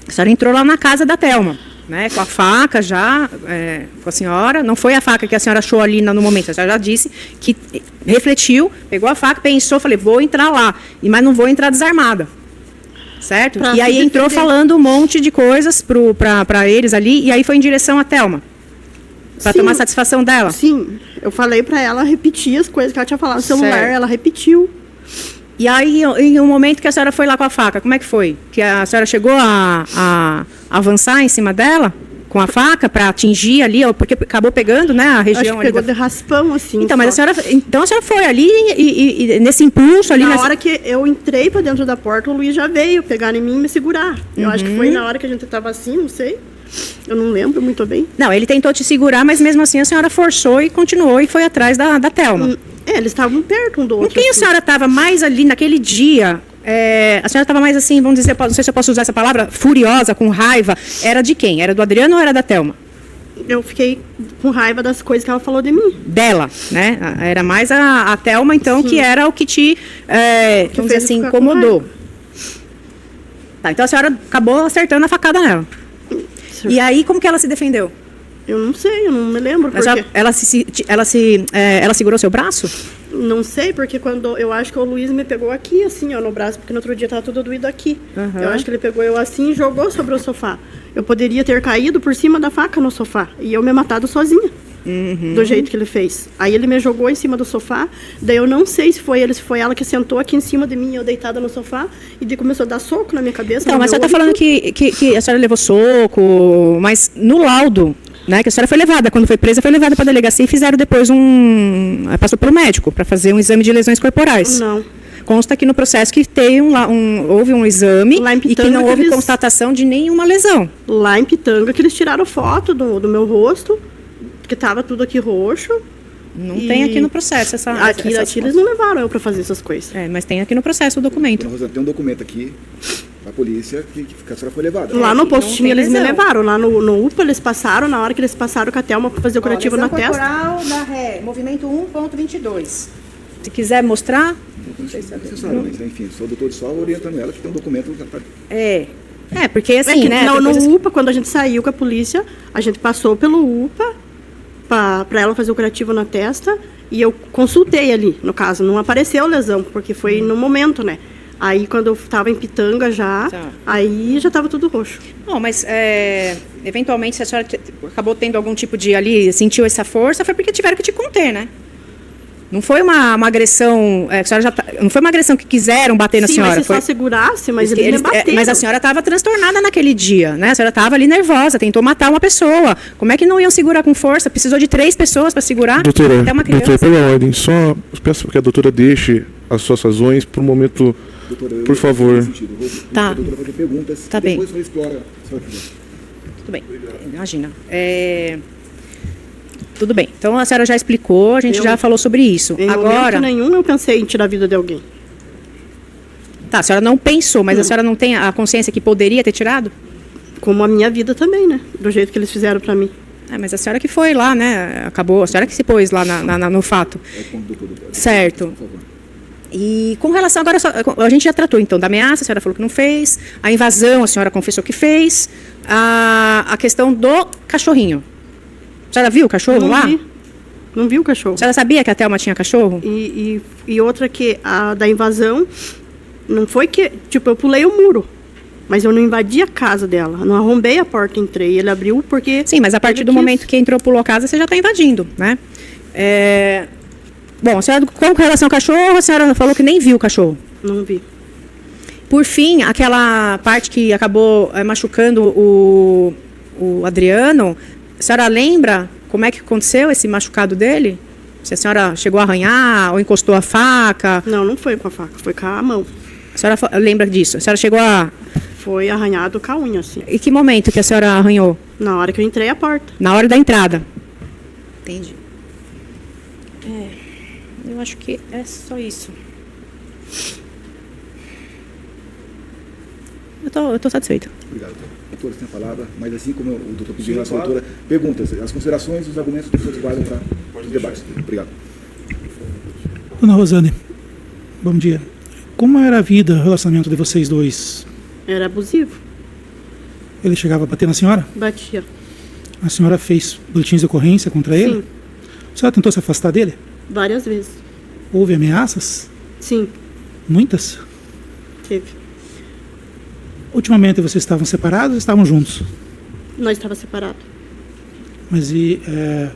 [SPEAKER 3] A senhora entrou lá na casa da Thelma, né, com a faca já, com a senhora, não foi a faca que a senhora achou ali no momento, a senhora já disse que refletiu, pegou a faca, pensou, falei, vou entrar lá, mas não vou entrar desarmada, certo?
[SPEAKER 2] Pra
[SPEAKER 3] E aí
[SPEAKER 2] se
[SPEAKER 3] entrou
[SPEAKER 2] defender.
[SPEAKER 3] falando um monte de coisas para eles ali, e aí foi em direção à Thelma, para
[SPEAKER 2] Sim.
[SPEAKER 3] tomar satisfação dela.
[SPEAKER 2] Sim, eu falei pra ela repetir as coisas que ela tinha falado no celular,
[SPEAKER 3] Certo.
[SPEAKER 2] ela repetiu.
[SPEAKER 3] E aí, em um momento que a senhora foi lá com a faca, como é que foi? Que a senhora chegou a avançar em cima dela com a faca para atingir ali, porque acabou pegando, né, a
[SPEAKER 2] Acho
[SPEAKER 3] região
[SPEAKER 2] que
[SPEAKER 3] ali
[SPEAKER 2] pegou
[SPEAKER 3] da...
[SPEAKER 2] de raspão, assim.
[SPEAKER 3] Então, mas
[SPEAKER 2] só.
[SPEAKER 3] a senhora foi ali e nesse impulso ali...
[SPEAKER 2] Na hora que eu entrei pra dentro da porta, o Luiz já veio pegar em mim e me segurar. Eu acho que foi na hora que a gente tava assim, não sei. Eu não lembro muito bem.
[SPEAKER 3] Não, ele tentou te segurar, mas mesmo assim a senhora forçou e continuou e foi atrás da Thelma.
[SPEAKER 2] Eles estavam perto um do
[SPEAKER 3] Com
[SPEAKER 2] outro.
[SPEAKER 3] quem a
[SPEAKER 2] assim.
[SPEAKER 3] senhora estava mais ali naquele dia? A senhora estava mais assim, vamos dizer, não sei se eu posso usar essa palavra, furiosa, com raiva. Era de quem? Era do Adriano ou era da Thelma?
[SPEAKER 2] Eu fiquei com raiva das coisas que ela falou de mim.
[SPEAKER 3] Dela, né? Era mais a Thelma, então,
[SPEAKER 2] Sim.
[SPEAKER 3] que era o que te, vamos dizer
[SPEAKER 2] fez
[SPEAKER 3] assim,
[SPEAKER 2] ficar com
[SPEAKER 3] incomodou.
[SPEAKER 2] raiva.
[SPEAKER 3] Tá, então a senhora acabou acertando a facada nela. E aí, como que ela se defendeu?
[SPEAKER 2] Eu não sei, eu não me lembro
[SPEAKER 3] Mas
[SPEAKER 2] porque.
[SPEAKER 3] ela segurou seu braço?
[SPEAKER 2] Não sei, porque quando eu acho que o Luiz me pegou aqui, assim, ó, no braço, porque no outro dia tava tudo doído aqui.
[SPEAKER 3] Aham.
[SPEAKER 2] Eu acho que ele pegou eu assim e jogou sobre o sofá. Eu poderia ter caído por cima da faca no sofá e eu me matado sozinha. Do jeito que ele fez. Aí ele me jogou em cima do sofá, daí eu não sei se foi ele, se foi ela que sentou aqui em cima de mim, eu deitada no sofá, e daí começou a dar soco na minha cabeça.
[SPEAKER 3] Então,
[SPEAKER 2] no
[SPEAKER 3] mas você
[SPEAKER 2] meu
[SPEAKER 3] está
[SPEAKER 2] olho.
[SPEAKER 3] falando que a senhora levou soco, mas no laudo, né, que a senhora foi levada, quando foi presa, foi levada para a delegacia e fizeram depois passou para o médico, para fazer um exame de lesões corporais.
[SPEAKER 2] Não.
[SPEAKER 3] Consta aqui no processo que houve um exame
[SPEAKER 2] Lá em
[SPEAKER 3] e que
[SPEAKER 2] Pitanga
[SPEAKER 3] não
[SPEAKER 2] que
[SPEAKER 3] houve
[SPEAKER 2] eles-
[SPEAKER 3] constatação de nenhuma lesão.
[SPEAKER 2] Lá em Pitanga, que eles tiraram foto do meu rosto, que tava tudo aqui roxo.
[SPEAKER 3] Não
[SPEAKER 2] E
[SPEAKER 3] tem aqui no processo
[SPEAKER 2] Aqui
[SPEAKER 3] essas
[SPEAKER 2] eles não levaram eu pra fazer essas coisas.
[SPEAKER 3] mas tem aqui no processo o documento.
[SPEAKER 1] Dona Rosana, tem um documento aqui da polícia que a senhora foi levada.
[SPEAKER 2] Lá no
[SPEAKER 3] não
[SPEAKER 2] postinho
[SPEAKER 3] tem
[SPEAKER 2] eles me
[SPEAKER 3] lesão.
[SPEAKER 2] levaram, lá no UPA eles passaram, na hora que eles passaram com a Thelma pra fazer o curativo na testa.
[SPEAKER 3] corporal da ré, movimento 1.22. Se quiser mostrar,
[SPEAKER 1] Não sei se é necessário, mas enfim, sou o doutor só orientando ela que tem um documento que tá...
[SPEAKER 3] porque
[SPEAKER 2] É
[SPEAKER 3] assim,
[SPEAKER 2] que
[SPEAKER 3] né?
[SPEAKER 2] no
[SPEAKER 3] tem coisas-
[SPEAKER 2] UPA, quando a gente saiu com a polícia, a gente passou pelo UPA pra ela fazer o curativo na testa e eu consultei ali, no caso, não apareceu lesão, porque foi no momento, né? Aí quando eu tava em Pitanga já,
[SPEAKER 3] Tá.
[SPEAKER 2] aí já tava tudo roxo.
[SPEAKER 3] Não, mas eventualmente se a senhora acabou tendo algum tipo de ali, sentiu essa força, foi porque tiveram que te conter, né? Não foi uma agressão, a senhora não foi uma agressão que quiseram bater na
[SPEAKER 2] Sim,
[SPEAKER 3] senhora.
[SPEAKER 2] mas se
[SPEAKER 3] Foi,
[SPEAKER 2] só segurasse, mas
[SPEAKER 3] eles-
[SPEAKER 2] eles me bateram.
[SPEAKER 3] mas a senhora estava transtornada naquele dia, né? A senhora estava ali nervosa, tentou matar uma pessoa. Como é que não iam segurar com força? Precisou de 3 pessoas para segurar
[SPEAKER 4] Doutora,
[SPEAKER 3] até uma criança.
[SPEAKER 4] doutora, pela ordem, só peço que a doutora deixe as suas razões por um momento,
[SPEAKER 1] Doutora, eu-
[SPEAKER 4] por favor.
[SPEAKER 1] nesse sentido, eu vou
[SPEAKER 3] Tá.
[SPEAKER 1] a doutora fazer perguntas.
[SPEAKER 3] Tá bem.
[SPEAKER 1] Depois a senhora explora, se a senhora quiser.
[SPEAKER 3] Tudo bem, imagina. Tudo bem, então a senhora já explicou, a gente
[SPEAKER 2] Eu-
[SPEAKER 3] já falou sobre isso.
[SPEAKER 2] Em
[SPEAKER 3] Agora,
[SPEAKER 2] momento nenhum eu pensei em tirar a vida de alguém.
[SPEAKER 3] tá, a senhora não pensou, mas a senhora não tem a consciência que poderia ter tirado?
[SPEAKER 2] Como a minha vida também, né? Do jeito que eles fizeram pra mim.
[SPEAKER 3] Mas a senhora que foi lá, né? Acabou, a senhora que se pôs lá no fato.
[SPEAKER 1] É com o doutor,
[SPEAKER 3] Certo.
[SPEAKER 1] por favor.
[SPEAKER 3] E com relação agora, a gente já tratou então da ameaça, a senhora falou que não fez, a invasão, a senhora confessou que fez, a questão do cachorrinho. A senhora viu o cachorro
[SPEAKER 2] Não
[SPEAKER 3] lá?
[SPEAKER 2] vi. Não vi o cachorro.
[SPEAKER 3] A senhora sabia que a Thelma tinha cachorro?
[SPEAKER 2] E outra que a da invasão, não foi que, tipo, eu pulei o muro, mas eu não invadi a casa dela, não arrombei a porta, entrei, ele abriu porque...
[SPEAKER 3] Sim, mas a partir
[SPEAKER 2] ele
[SPEAKER 3] do
[SPEAKER 2] quis.
[SPEAKER 3] momento que entrou, pulou a casa, você já está invadindo, né? Bom, a senhora, com relação ao cachorro, a senhora falou que nem viu o cachorro.
[SPEAKER 2] Não vi.
[SPEAKER 3] Por fim, aquela parte que acabou machucando o Adriano, a senhora lembra como é que aconteceu esse machucado dele? Se a senhora chegou a arranhar ou encostou a faca?
[SPEAKER 2] Não, não foi com a faca, foi com a mão.
[SPEAKER 3] A senhora lembra disso? A senhora chegou a...
[SPEAKER 2] Foi arranhado com a unha, assim.
[SPEAKER 3] Em que momento que a senhora arranhou?
[SPEAKER 2] Na hora que eu entrei a porta.
[SPEAKER 3] Na hora da entrada. Entendi. Eu acho que é só isso. Eu tô satisfeita.
[SPEAKER 1] Obrigado, doutor. Doutor, você tem a palavra, mas assim como o doutor pediu a doutora, perguntas, as considerações e os argumentos que vocês guardam para os debates. Obrigado.
[SPEAKER 5] Dona Rosane, bom dia. Como era a vida, o relacionamento de vocês dois?
[SPEAKER 2] Era abusivo.
[SPEAKER 5] Ele chegava a bater na senhora?
[SPEAKER 2] Batia.
[SPEAKER 5] A senhora fez boletins de ocorrência contra ele?
[SPEAKER 2] Sim,
[SPEAKER 5] A senhora tentou se afastar dele?
[SPEAKER 2] várias vezes.
[SPEAKER 5] Houve ameaças?
[SPEAKER 2] Sim,
[SPEAKER 5] Muitas?
[SPEAKER 2] teve.
[SPEAKER 5] Ultimamente vocês estavam separados ou estavam juntos?
[SPEAKER 2] Nós estávamos separados.
[SPEAKER 5] Mas ele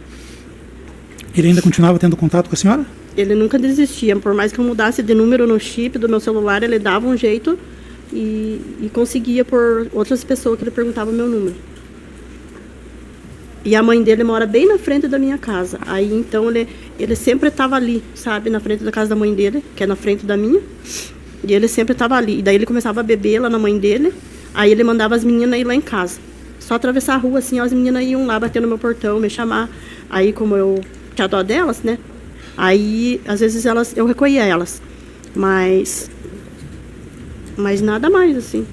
[SPEAKER 5] ainda continuava tendo contato com a senhora?
[SPEAKER 2] Ele nunca desistia. Por mais que eu mudasse de número no chip do meu celular, ele dava um jeito e conseguia por outras pessoas que ele perguntava o meu número. E a mãe dele mora bem na frente da minha casa. Aí, então, ele sempre estava ali, sabe? Na frente da casa da mãe dele, que é na frente da minha. E ele sempre estava ali. E daí ele começava a beber lá na mãe dele. Aí ele mandava as meninas ir lá em casa. Só atravessar a rua, assim, as meninas iam lá bater no meu portão, me chamar. Aí, como eu tinha dó delas, né? Aí, às vezes, eu recolhia elas. Mas nada mais, assim.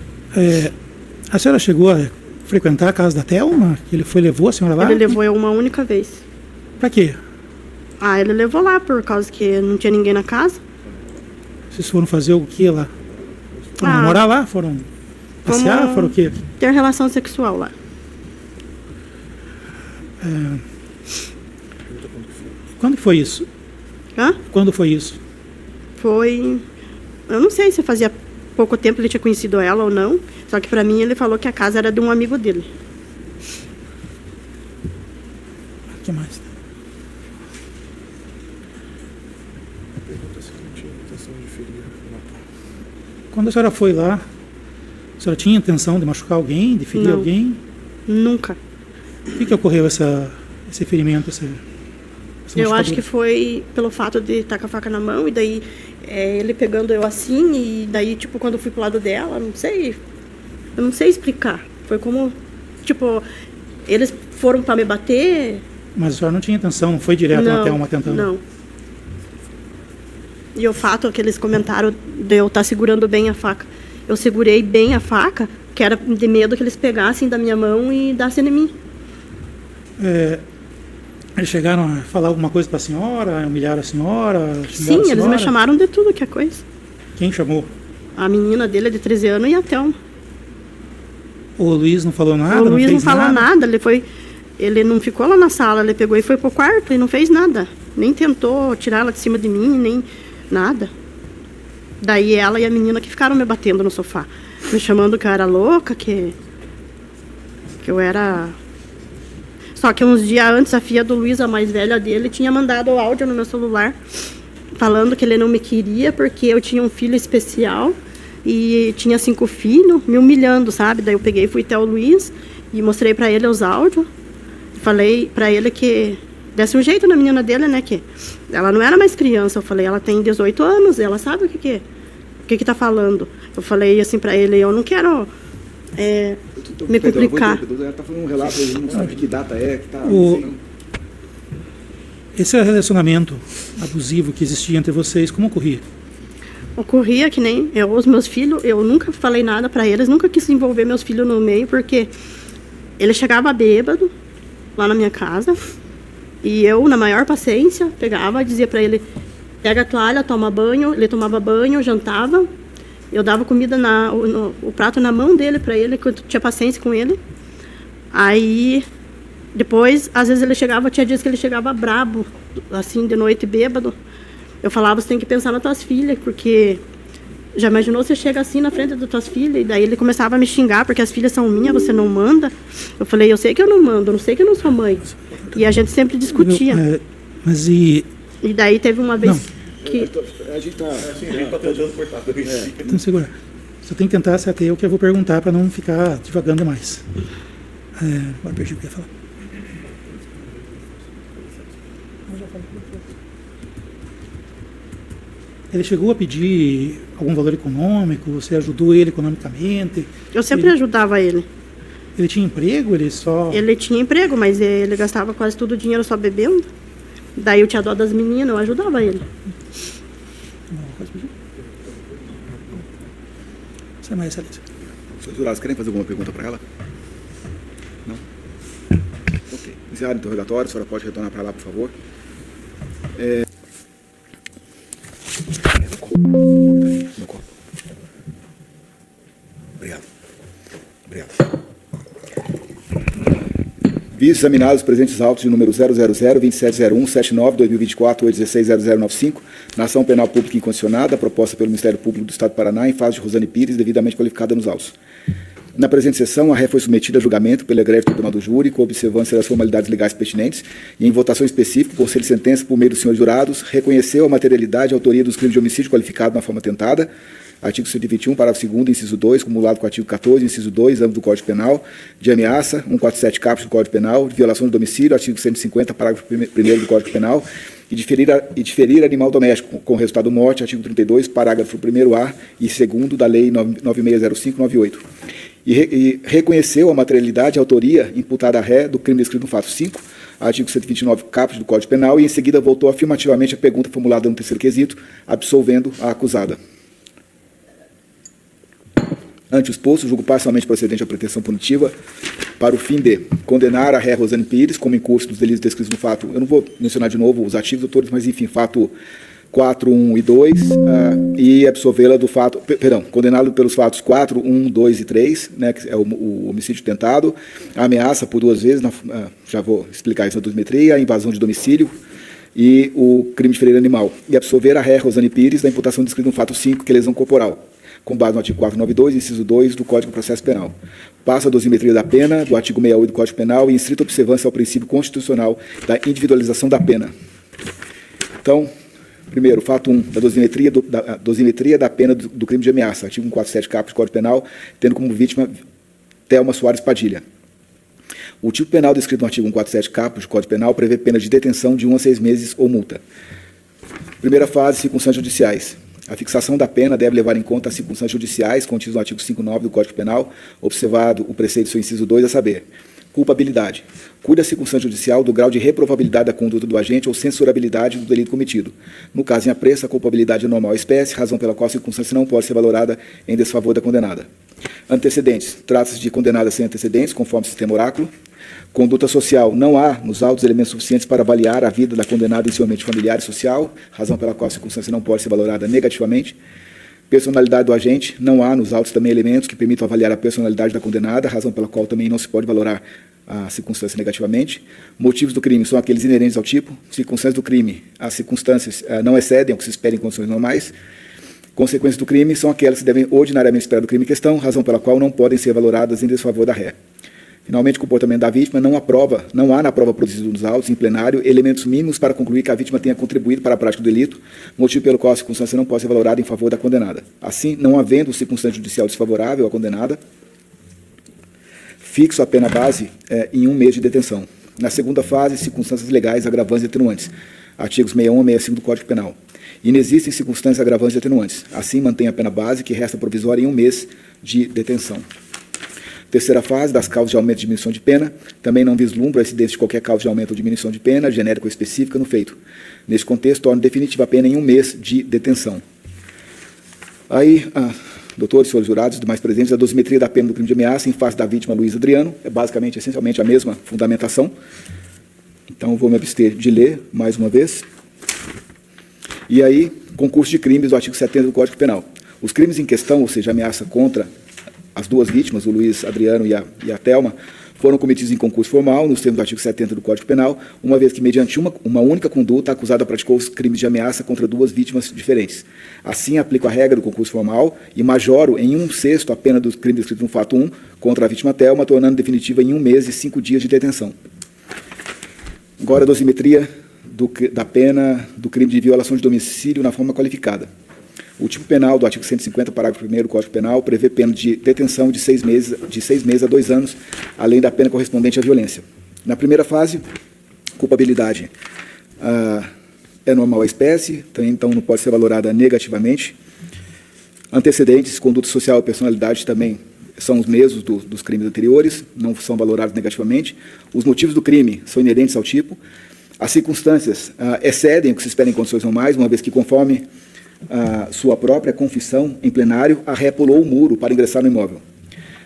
[SPEAKER 5] A senhora chegou a frequentar a casa da Thelma? Que ele levou a senhora lá?
[SPEAKER 2] Ele levou eu uma única vez.
[SPEAKER 5] Pra quê?
[SPEAKER 2] Ah, ele levou lá por causa que não tinha ninguém na casa.
[SPEAKER 5] Vocês foram fazer o que lá? Foram
[SPEAKER 2] Ah,
[SPEAKER 5] morar lá? Foram passear?
[SPEAKER 2] fomos-
[SPEAKER 5] Foram o quê?
[SPEAKER 2] Ter relação sexual lá.
[SPEAKER 5] Quando que foi isso?
[SPEAKER 2] Hã?
[SPEAKER 5] Quando foi isso?
[SPEAKER 2] Foi... Eu não sei se fazia pouco tempo ele tinha conhecido ela ou não. Só que pra mim ele falou que a casa era de um amigo dele.
[SPEAKER 5] O que mais? Quando a senhora foi lá, a senhora tinha intenção de machucar alguém, de ferir
[SPEAKER 2] Não.
[SPEAKER 5] alguém?
[SPEAKER 2] Nunca.
[SPEAKER 5] Por que ocorreu esse ferimento?Essa
[SPEAKER 2] Eu acho
[SPEAKER 5] machucadura?
[SPEAKER 2] que foi pelo fato de estar com a faca na mão e daí ele pegando eu assim e daí, tipo, quando eu fui pro lado dela, não sei. Eu não sei explicar. Foi como, tipo, eles foram pra me bater.
[SPEAKER 5] Mas a senhora não tinha intenção, não foi direto na Thelma tentando?
[SPEAKER 2] Não. E o fato que eles comentaram de eu estar segurando bem a faca. Eu segurei bem a faca, que era de medo que eles pegassem da minha mão e dassem em mim.
[SPEAKER 5] Eles chegaram a falar alguma coisa para a senhora, humilhar a senhora? xingar a
[SPEAKER 2] Sim, eles
[SPEAKER 5] senhora?
[SPEAKER 2] me chamaram de tudo que é coisa.
[SPEAKER 5] Quem chamou?
[SPEAKER 2] A menina dele é de 13 anos e a Thelma.
[SPEAKER 5] O Luiz não falou nada?
[SPEAKER 2] O Luiz não
[SPEAKER 5] fez
[SPEAKER 2] falou nada, ele não ficou lá na sala, ele pegou e foi pro quarto e não fez nada. Nem tentou tirar ela de cima de mim, nem nada. Daí ela e a menina que ficaram me batendo no sofá, me chamando que eu era louca, que eu era... Só que uns dias antes, a filha do Luiz, a mais velha dele, tinha mandado o áudio no meu celular, falando que ele não me queria porque eu tinha um filho especial e tinha 5 filhos, me humilhando, sabe? Daí eu peguei e fui até o Luiz e mostrei pra ele os áudios. Falei pra ele que desse um jeito na menina dele, né? Que ela não era mais criança. Eu falei, ela tem 18 anos, ela sabe o que tá falando. Eu falei assim pra ele, eu não quero me complicar.
[SPEAKER 1] Ela está falando um relato, ele não sabe de que data é, que tá,
[SPEAKER 5] O-
[SPEAKER 1] não sei.
[SPEAKER 5] Esse relacionamento abusivo que existia entre vocês, como ocorria?
[SPEAKER 2] Ocorria que nem os meus filhos, eu nunca falei nada pra eles, nunca quis envolver meus filhos no meio, porque ele chegava bêbado lá na minha casa e eu, na maior paciência, pegava e dizia pra ele, pega a toalha, toma banho. Ele tomava banho, jantava, eu dava comida, o prato na mão dele pra ele, que eu tinha paciência com ele. Aí, depois, às vezes ele chegava, tinha dias que ele chegava brabo, assim, de noite, bêbado. Eu falava, você tem que pensar nas tuas filhas, porque já imaginou você chega assim na frente das tuas filhas? E daí ele começava a me xingar, porque as filhas são minhas, você não manda. Eu falei, eu sei que eu não mando, eu não sei que eu não sou mãe. E a gente sempre discutia.
[SPEAKER 5] Mas e...
[SPEAKER 2] E daí teve uma vez que...
[SPEAKER 1] A gente está...
[SPEAKER 5] Então, segura. Você tem que tentar se ater o que eu vou perguntar para não ficar divagando demais. Agora perdi o que eu ia falar. Ele chegou a pedir algum valor econômico? Você ajudou ele economicamente?
[SPEAKER 2] Eu sempre ajudava ele.
[SPEAKER 5] Ele tinha emprego? Ele só...
[SPEAKER 2] Ele tinha emprego, mas ele gastava quase todo o dinheiro só bebendo. Daí eu tinha dó das meninas, eu ajudava ele.
[SPEAKER 5] Você mais, Excelência.
[SPEAKER 1] Senhores jurados, querem fazer alguma pergunta para ela? Não? Ok. Encerrado o interrogatório, a senhora pode retornar para lá, por favor. Meu copo. Obrigado. Obrigado. Visto examinados os presentes autos de número 000-2701-79-2024-816-0095, na ação penal pública incondicionada, proposta pelo Ministério Público do Estado do Paraná, em face de Rosane Pires, devidamente qualificada nos autos. Na presente sessão, a ré foi submetida a julgamento pelo egrégio tribunal do júri, com observância das formalidades legais pertinentes, e em votação específica, o Conselho de Sentença, por meio dos senhores jurados, reconheceu a materialidade e a autoria dos crimes de homicídio qualificado na forma tentada, artigo 121, parágrafo 2º, inciso 2, acumulado com o artigo 14, inciso 2, âmbito do Código Penal, de ameaça, 147 caput do Código Penal, de violação de domicílio, artigo 150, parágrafo 1º do Código Penal, e de ferir animal doméstico, com resultado morte, artigo 32, parágrafo 1º-A e 2º da Lei 9605/98. E reconheceu a materialidade e a autoria imputada à ré do crime descrito no fato 5, artigo 129, caput do Código Penal, e em seguida voltou afirmativamente a pergunta formulada no terceiro quesito, absolvendo a acusada. Ante o exposto, julgo parcialmente procedente a pretensão punitiva para o fim de condenar a ré Rosane Pires como em curso dos delitos descritos no fato, eu não vou mencionar de novo os artigos, doutores, mas enfim, fato 4, 1 e 2, e absolvê-la do fato, condená-lo pelos fatos 4, 1, 2 e 3, né, que é o homicídio tentado, a ameaça por 2 vezes, já vou explicar isso na dosimetria, a invasão de domicílio e o crime de ferir animal, e absolver a ré Rosane Pires da imputação descrita no fato 5, que é lesão corporal, com base no artigo 492, inciso 2 do Código de Processo Penal. Passa a dosimetria da pena, do artigo 68 do Código Penal, e em estrita observância ao princípio constitucional da individualização da pena. Então, primeiro, fato 1, da dosimetria da pena do crime de ameaça, artigo 147 caput do Código Penal, tendo como vítima Thelma Soares Padilha. O tipo penal descrito no artigo 147 caput do Código Penal prevê pena de detenção de 1 a 6 meses ou multa. Primeira fase, circunstâncias judiciais. A fixação da pena deve levar em conta as circunstâncias judiciais contidas no artigo 59 do Código Penal, observado o preceito do seu inciso 2, a saber, culpabilidade. Cuida a circunstância judicial do grau de reprovabilidade da conduta do agente ou censurabilidade do delito cometido. No caso em apreço, a culpabilidade é normal espécie, razão pela qual a circunstância não pode ser valorada em desfavor da condenada. Antecedentes. Trata-se de condenada sem antecedentes, conforme o sistema oráculo. Conduta social. Não há nos autos elementos suficientes para avaliar a vida da condenada em seu ambiente familiar e social, razão pela qual a circunstância não pode ser valorada negativamente. Personalidade do agente. Não há nos autos também elementos que permitam avaliar a personalidade da condenada, razão pela qual também não se pode valorar a circunstância negativamente. Motivos do crime são aqueles inerentes ao tipo. Circunstâncias do crime. As circunstâncias não excedem o que se espera em condições normais. Consequências do crime são aquelas que devem ordinariamente esperar do crime em questão, razão pela qual não podem ser valoradas em desfavor da ré. Finalmente, o comportamento da vítima. Não há na prova produzida nos autos, em plenário, elementos mínimos para concluir que a vítima tenha contribuído para a prática do delito, motivo pelo qual a circunstância não pode ser valorada em favor da condenada. Assim, não havendo circunstância judicial desfavorável à condenada, fixo a pena base em 1 mês de detenção. Na segunda fase, circunstâncias legais, agravantes e atenuantes. Artigos 61 e 65 do Código Penal. Inexistem circunstâncias agravantes e atenuantes. Assim, mantém a pena base, que resta provisória em 1 mês de detenção. Terceira fase, das causas de aumento e diminuição de pena. Também não vislumbra a incidência de qualquer causa de aumento ou diminuição de pena, genérica ou específica, no feito. Neste contexto, torna definitiva a pena em 1 mês de detenção. Aí, doutores, senhores jurados e demais presentes, a dosimetria da pena do crime de ameaça em face da vítima Luiz Adriano é basicamente, essencialmente, a mesma fundamentação. Então, vou me abster de ler mais uma vez. E aí, concurso de crimes do artigo 70 do Código Penal. Os crimes em questão, ou seja, ameaça contra as duas vítimas, o Luiz Adriano e a Thelma, foram cometidos em concurso formal, nos termos do artigo 70 do Código Penal, uma vez que, mediante uma única conduta, a acusada praticou os crimes de ameaça contra 2 vítimas diferentes. Assim, aplico a regra do concurso formal e majoro em 1/6 a pena do crime descrito no fato 1 contra a vítima Thelma, tornando definitiva em 1 mês e 5 dias de detenção. Agora, a dosimetria da pena do crime de violação de domicílio na forma qualificada. O tipo penal do artigo 150, parágrafo 1º do Código Penal, prevê pena de detenção de 6 meses a 2 anos, além da pena correspondente à violência. Na primeira fase, culpabilidade é normal à espécie, então não pode ser valorada negativamente. Antecedentes, conduta social e personalidade também são os mesmos dos crimes anteriores, não são valorados negativamente. Os motivos do crime são inerentes ao tipo. As circunstâncias excedem o que se espera em condições normais, uma vez que, conforme sua própria confissão em plenário, a ré pulou o muro para ingressar no imóvel.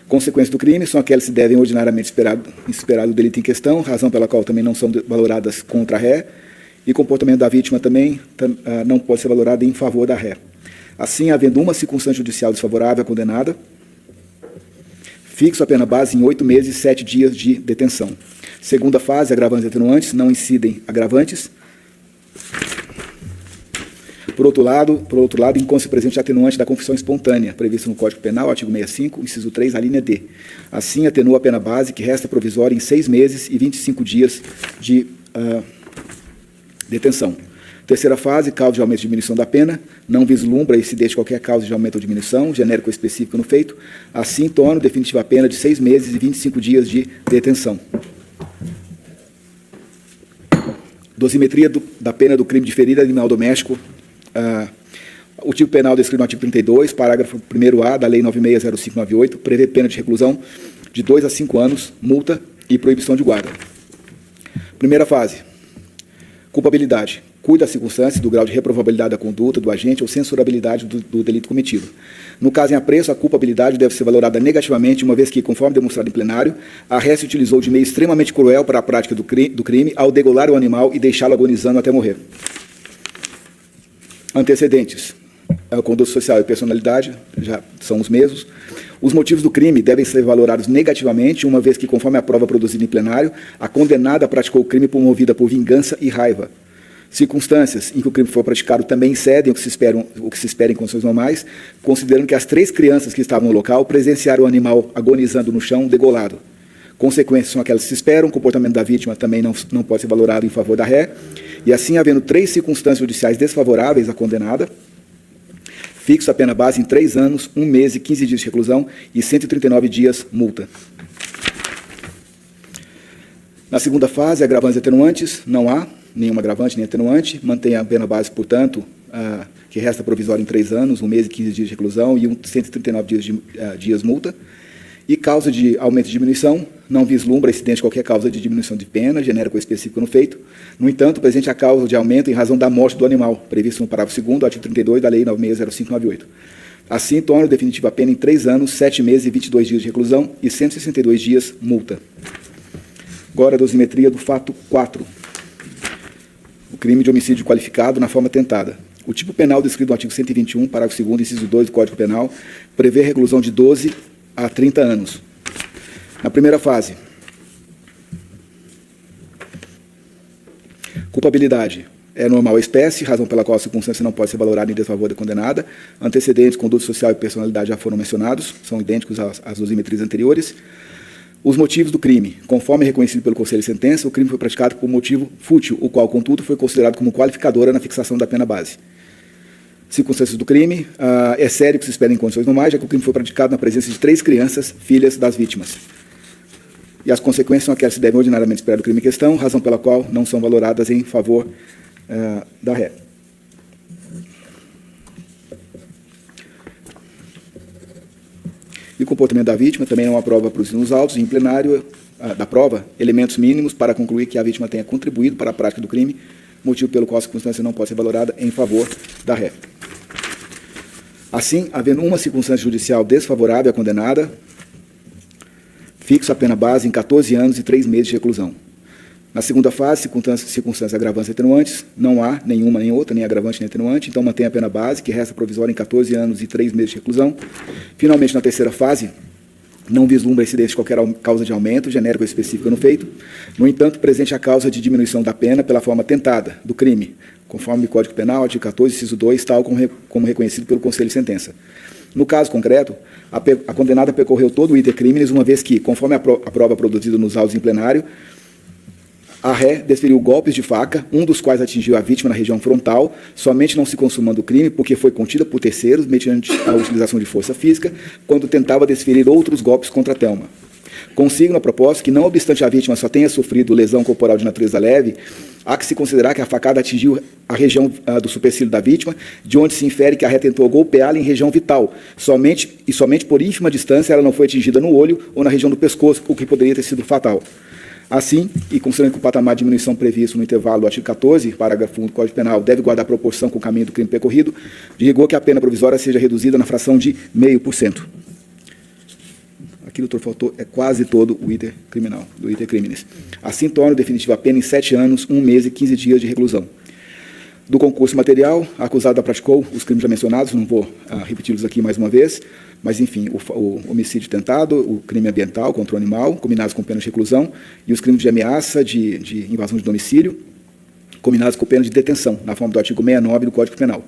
[SPEAKER 1] Consequências do crime são aquelas que se devem ordinariamente esperar do delito em questão, razão pela qual também não são valoradas contra a ré, e comportamento da vítima também não pode ser valorado em favor da ré. Assim, havendo uma circunstância judicial desfavorável à condenada, fixo a pena base em 8 meses e 7 dias de detenção. Segunda fase, agravantes e atenuantes, não incidem agravantes. Por outro lado, encontra-se presente atenuante da confissão espontânea, prevista no Código Penal, artigo 65, inciso 3, a linha D. Assim, atenua a pena base, que resta provisória em 6 meses e 25 dias de detenção. Terceira fase, causa de aumento ou diminuição da pena, não vislumbra a incidência de qualquer causa de aumento ou diminuição, genérico ou específico no feito, assim torna definitiva a pena de 6 meses e 25 dias de detenção. Dosimetria da pena do crime de ferida animal doméstico. O tipo penal descrito no artigo 32, parágrafo 1º-A da Lei 960598, prevê pena de reclusão de 2 a 5 anos, multa e proibição de guarda. Primeira fase, culpabilidade. Cuida da circunstância, do grau de reprovabilidade da conduta do agente ou censurabilidade do delito cometido. No caso em apreço, a culpabilidade deve ser valorada negativamente, uma vez que, conforme demonstrado em plenário, a ré se utilizou de meio extremamente cruel para a prática do crime ao degolar o animal e deixá-lo agonizando até morrer. Antecedentes. A conduta social e personalidade já são os mesmos. Os motivos do crime devem ser valorados negativamente, uma vez que, conforme a prova produzida em plenário, a condenada praticou o crime movida por vingança e raiva. Circunstâncias em que o crime foi praticado também excedem o que se espera em condições normais, considerando que as 3 crianças que estavam no local presenciaram o animal agonizando no chão, degolado. Consequências são aquelas que se esperam, o comportamento da vítima também não pode ser valorado em favor da ré, e assim, havendo 3 circunstâncias judiciais desfavoráveis à condenada, fixo a pena base em 3 anos, 1 mês e 15 dias de reclusão e 139 dias multa. Na segunda fase, agravantes e atenuantes, não há nenhuma agravante nem atenuante, mantém a pena base, portanto, que resta provisória em 3 anos, 1 mês e 15 dias de reclusão e 139 dias multa. E causa de aumento e diminuição, não vislumbra incidente de qualquer causa de diminuição de pena, genérico ou específico no feito. No entanto, presente a causa de aumento em razão da morte do animal, previsto no parágrafo 2º, artigo 32 da Lei 960598. Assim, torna definitiva a pena em 3 anos, 7 meses e 22 dias de reclusão e 162 dias multa. Agora, a dosimetria do fato 4. O crime de homicídio qualificado na forma tentada. O tipo penal descrito no artigo 121, parágrafo 2º, inciso 2 do Código Penal, prevê reclusão de 12 a 30 anos. Na primeira fase, culpabilidade. É normal a espécie, razão pela qual a circunstância não pode ser valorada em desfavor da condenada. Antecedentes, conduta social e personalidade já foram mencionados, são idênticos às dosimetrias anteriores. Os motivos do crime. Conforme reconhecido pelo Conselho de Sentença, o crime foi praticado por motivo fútil, o qual, contudo, foi considerado como qualificadora na fixação da pena base. Circunstâncias do crime. É sério que se espera em condições normais, já que o crime foi praticado na presença de 3 crianças, filhas das vítimas. E as consequências são aquelas que se devem ordinariamente esperar do crime em questão, razão pela qual não são valoradas em favor da ré. E o comportamento da vítima também é uma prova produzida nos autos, e em plenário da prova, elementos mínimos para concluir que a vítima tenha contribuído para a prática do crime, motivo pelo qual a circunstância não pode ser valorada em favor da ré. Assim, havendo uma circunstância judicial desfavorável à condenada, fixo a pena base em 14 anos e 3 meses de reclusão. Na segunda fase, circunstâncias agravantes e atenuantes, não há nenhuma nem outra, nem agravante nem atenuante, então mantém a pena base, que resta provisória em 14 anos e 3 meses de reclusão. Finalmente, na terceira fase, não vislumbra incidência de qualquer causa de aumento, genérico ou específica no feito. No entanto, presente a causa de diminuição da pena pela forma tentada do crime, conforme o Código Penal, artigo 14, inciso 2, tal como reconhecido pelo Conselho de Sentença. No caso concreto, a condenada percorreu todo o iter criminis, uma vez que, conforme a prova produzida nos autos em plenário, a ré desferiu golpes de faca, um dos quais atingiu a vítima na região frontal, somente não se consumando o crime porque foi contida por terceiros mediante a utilização de força física, quando tentava desferir outros golpes contra a Thelma. Consigno, a propósito, que não obstante a vítima só tenha sofrido lesão corporal de natureza leve, há que se considerar que a facada atingiu a região do supercílio da vítima, de onde se infere que a ré tentou golpeá-la em região vital. Somente por ínfima distância ela não foi atingida no olho ou na região do pescoço, o que poderia ter sido fatal. Assim, e considerando que o patamar de diminuição previsto no intervalo do artigo 14, parágrafo 1 do Código Penal, deve guardar proporção com o caminho do crime percorrido, de rigor que a pena provisória seja reduzida na fração de 0,5%. Aqui, doutor, faltou quase todo o iter criminal, do iter criminis. Assim, torna definitiva a pena em 7 anos, 1 mês e 15 dias de reclusão. Do concurso material, a acusada praticou os crimes já mencionados, não vou repeti-los aqui mais uma vez, mas, enfim, o homicídio tentado, o crime ambiental contra o animal, combinados com pena de reclusão, e os crimes de ameaça, de invasão de domicílio, combinados com pena de detenção, na forma do artigo 69 do Código Penal.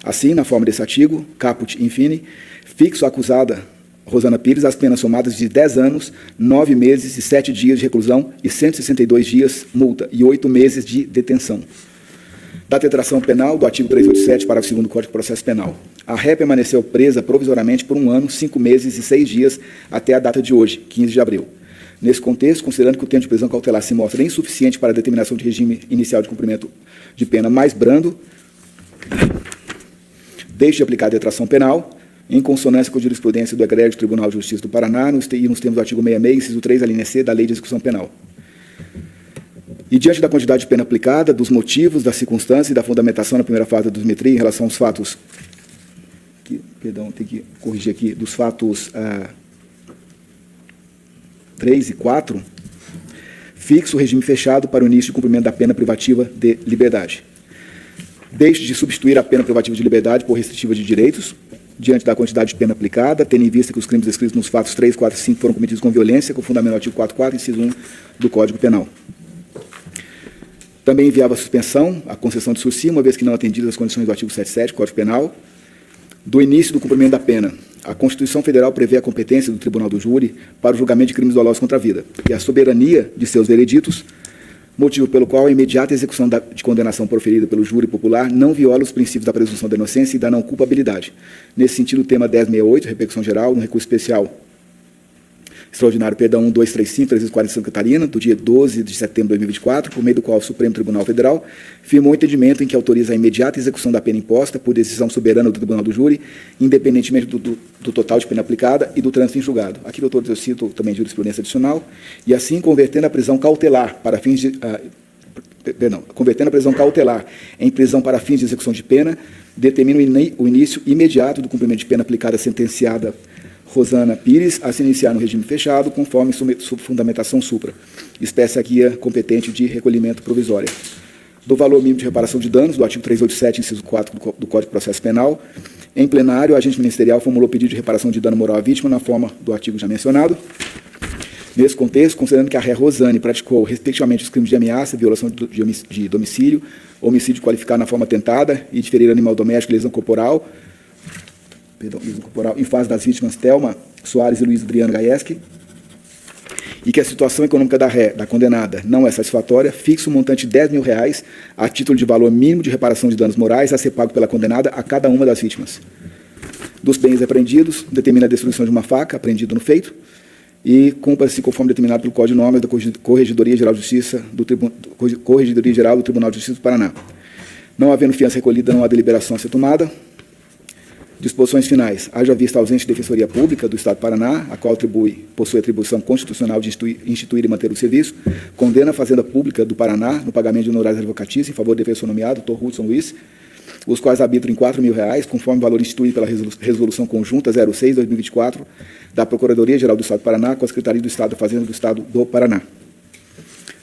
[SPEAKER 1] Assim, na forma desse artigo, caput infine, fixo a acusada Rosana Pires as penas somadas de 10 anos, 9 meses e 7 dias de reclusão e 162 dias multa e 8 meses de detenção. Da tetração penal do artigo 387, parágrafo 2º do Código de Processo Penal. A ré permaneceu presa provisoriamente por 1 ano, 5 meses e 6 dias até a data de hoje, 15 de abril. Nesse contexto, considerando que o tempo de prisão cautelar se mostra insuficiente para a determinação de regime inicial de cumprimento de pena mais brando, deixe de aplicar a detração penal, em consonância com a jurisprudência do Egrégio Tribunal de Justiça do Paraná, e nos termos do artigo 66, inciso 3, a linha C, da Lei de Execução Penal. E diante da quantidade de pena aplicada, dos motivos, das circunstâncias e da fundamentação na primeira fase da dosimetria em relação aos fatos, perdão, tem que corrigir aqui, dos fatos 3 e 4, fixo o regime fechado para o início de cumprimento da pena privativa de liberdade. Deixe de substituir a pena privativa de liberdade por restritiva de direitos, diante da quantidade de pena aplicada, tendo em vista que os crimes descritos nos fatos 3, 4 e 5 foram cometidos com violência, com fundamento no artigo 44, inciso 1 do Código Penal. Também enviava a suspensão, a concessão de sursi, uma vez que não atendidas as condições do artigo 77, Código Penal, do início do cumprimento da pena. A Constituição Federal prevê a competência do Tribunal do Júri para o julgamento de crimes dolosos contra a vida e a soberania de seus vereditos, motivo pelo qual a imediata execução de condenação proferida pelo júri popular não viola os princípios da presunção da inocência e da não culpabilidade. Nesse sentido, o tema 1068, repercussão geral, no recurso especial extraordinário, 1235, 340 de Santa Catarina, do dia 12 de setembro de 2024, por meio do qual o Supremo Tribunal Federal firmou um entendimento em que autoriza a imediata execução da pena imposta por decisão soberana do Tribunal do Júri, independentemente do total de pena aplicada e do trânsito em julgado. Aqui, doutor, eu cito também jurisprudência adicional, e assim, convertendo a prisão cautelar para fins de... convertendo a prisão cautelar em prisão para fins de execução de pena, determina o início imediato do cumprimento de pena aplicada à sentenciada Rosana Pires a se iniciar no regime fechado, conforme fundamentação supra, espécie a guia competente de recolhimento provisório. Do valor mínimo de reparação de danos, do artigo 387, inciso 4 do Código de Processo Penal, em plenário, o agente ministerial formulou pedido de reparação de dano moral à vítima na forma do artigo já mencionado. Nesse contexto, considerando que a ré Rosane praticou, respectivamente, os crimes de ameaça, violação de domicílio, homicídio qualificado na forma tentada e de ferir animal doméstico e lesão corporal, em face das vítimas Thelma Soares e Luiz Adriano Gaieski, e que a situação econômica da ré, da condenada, não é satisfatória, fixa o montante de R$10.000 a título de valor mínimo de reparação de danos morais a ser pago pela condenada a cada uma das vítimas. Dos bens apreendidos, determina a destruição de uma faca apreendida no feito e cumpra-se conforme determinado pelo Código de Normas da Corregedoria Geral de Justiça Corregedoria Geral do Tribunal de Justiça do Paraná. Não havendo fiança recolhida, não há deliberação a ser tomada. Disposições finais. Haja vista a ausente Defensoria Pública do Estado do Paraná, a qual possui atribuição constitucional de instituir e manter o serviço, condena a Fazenda Pública do Paraná no pagamento de honorários advocatícios em favor do defensor nomeado, Dr. Hudson Luiz, os quais arbitram em R$4.000, conforme o valor instituído pela Resolução Conjunta 06/2024 da Procuradoria-Geral do Estado do Paraná com a Secretaria do Estado da Fazenda do Estado do Paraná.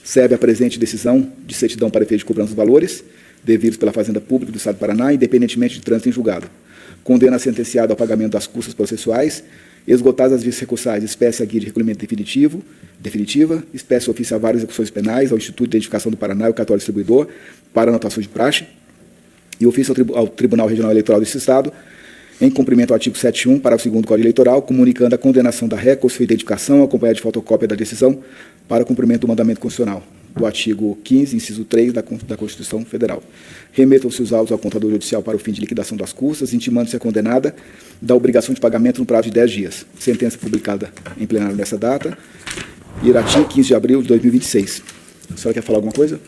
[SPEAKER 1] Serve a presente decisão de certidão para efeito de cobrança dos valores devidos pela Fazenda Pública do Estado do Paraná, independentemente de trânsito em julgado. Condena a sentenciado ao pagamento das custas processuais, esgotadas as vias recursais, espécie a guia de recolhimento definitiva, espécie ofício a várias execuções penais, ao Instituto de Identificação do Paraná e ao Cartório Distribuidor, para anotação de praxe, e ofício ao Tribunal Regional Eleitoral desse Estado, em cumprimento ao artigo 71, parágrafo 2º do Código Eleitoral, comunicando a condenação da ré com sua identificação, acompanhada de fotocópia da decisão, para cumprimento do mandamento constitucional, do artigo 15, inciso 3 da Constituição Federal. Remetam-se os autos ao contador judicial para o fim de liquidação das custas, intimando-se a condenada da obrigação de pagamento no prazo de 10 dias. Sentença publicada em plenário nessa data. Irati, 15 de abril de 2026. A senhora quer falar alguma coisa?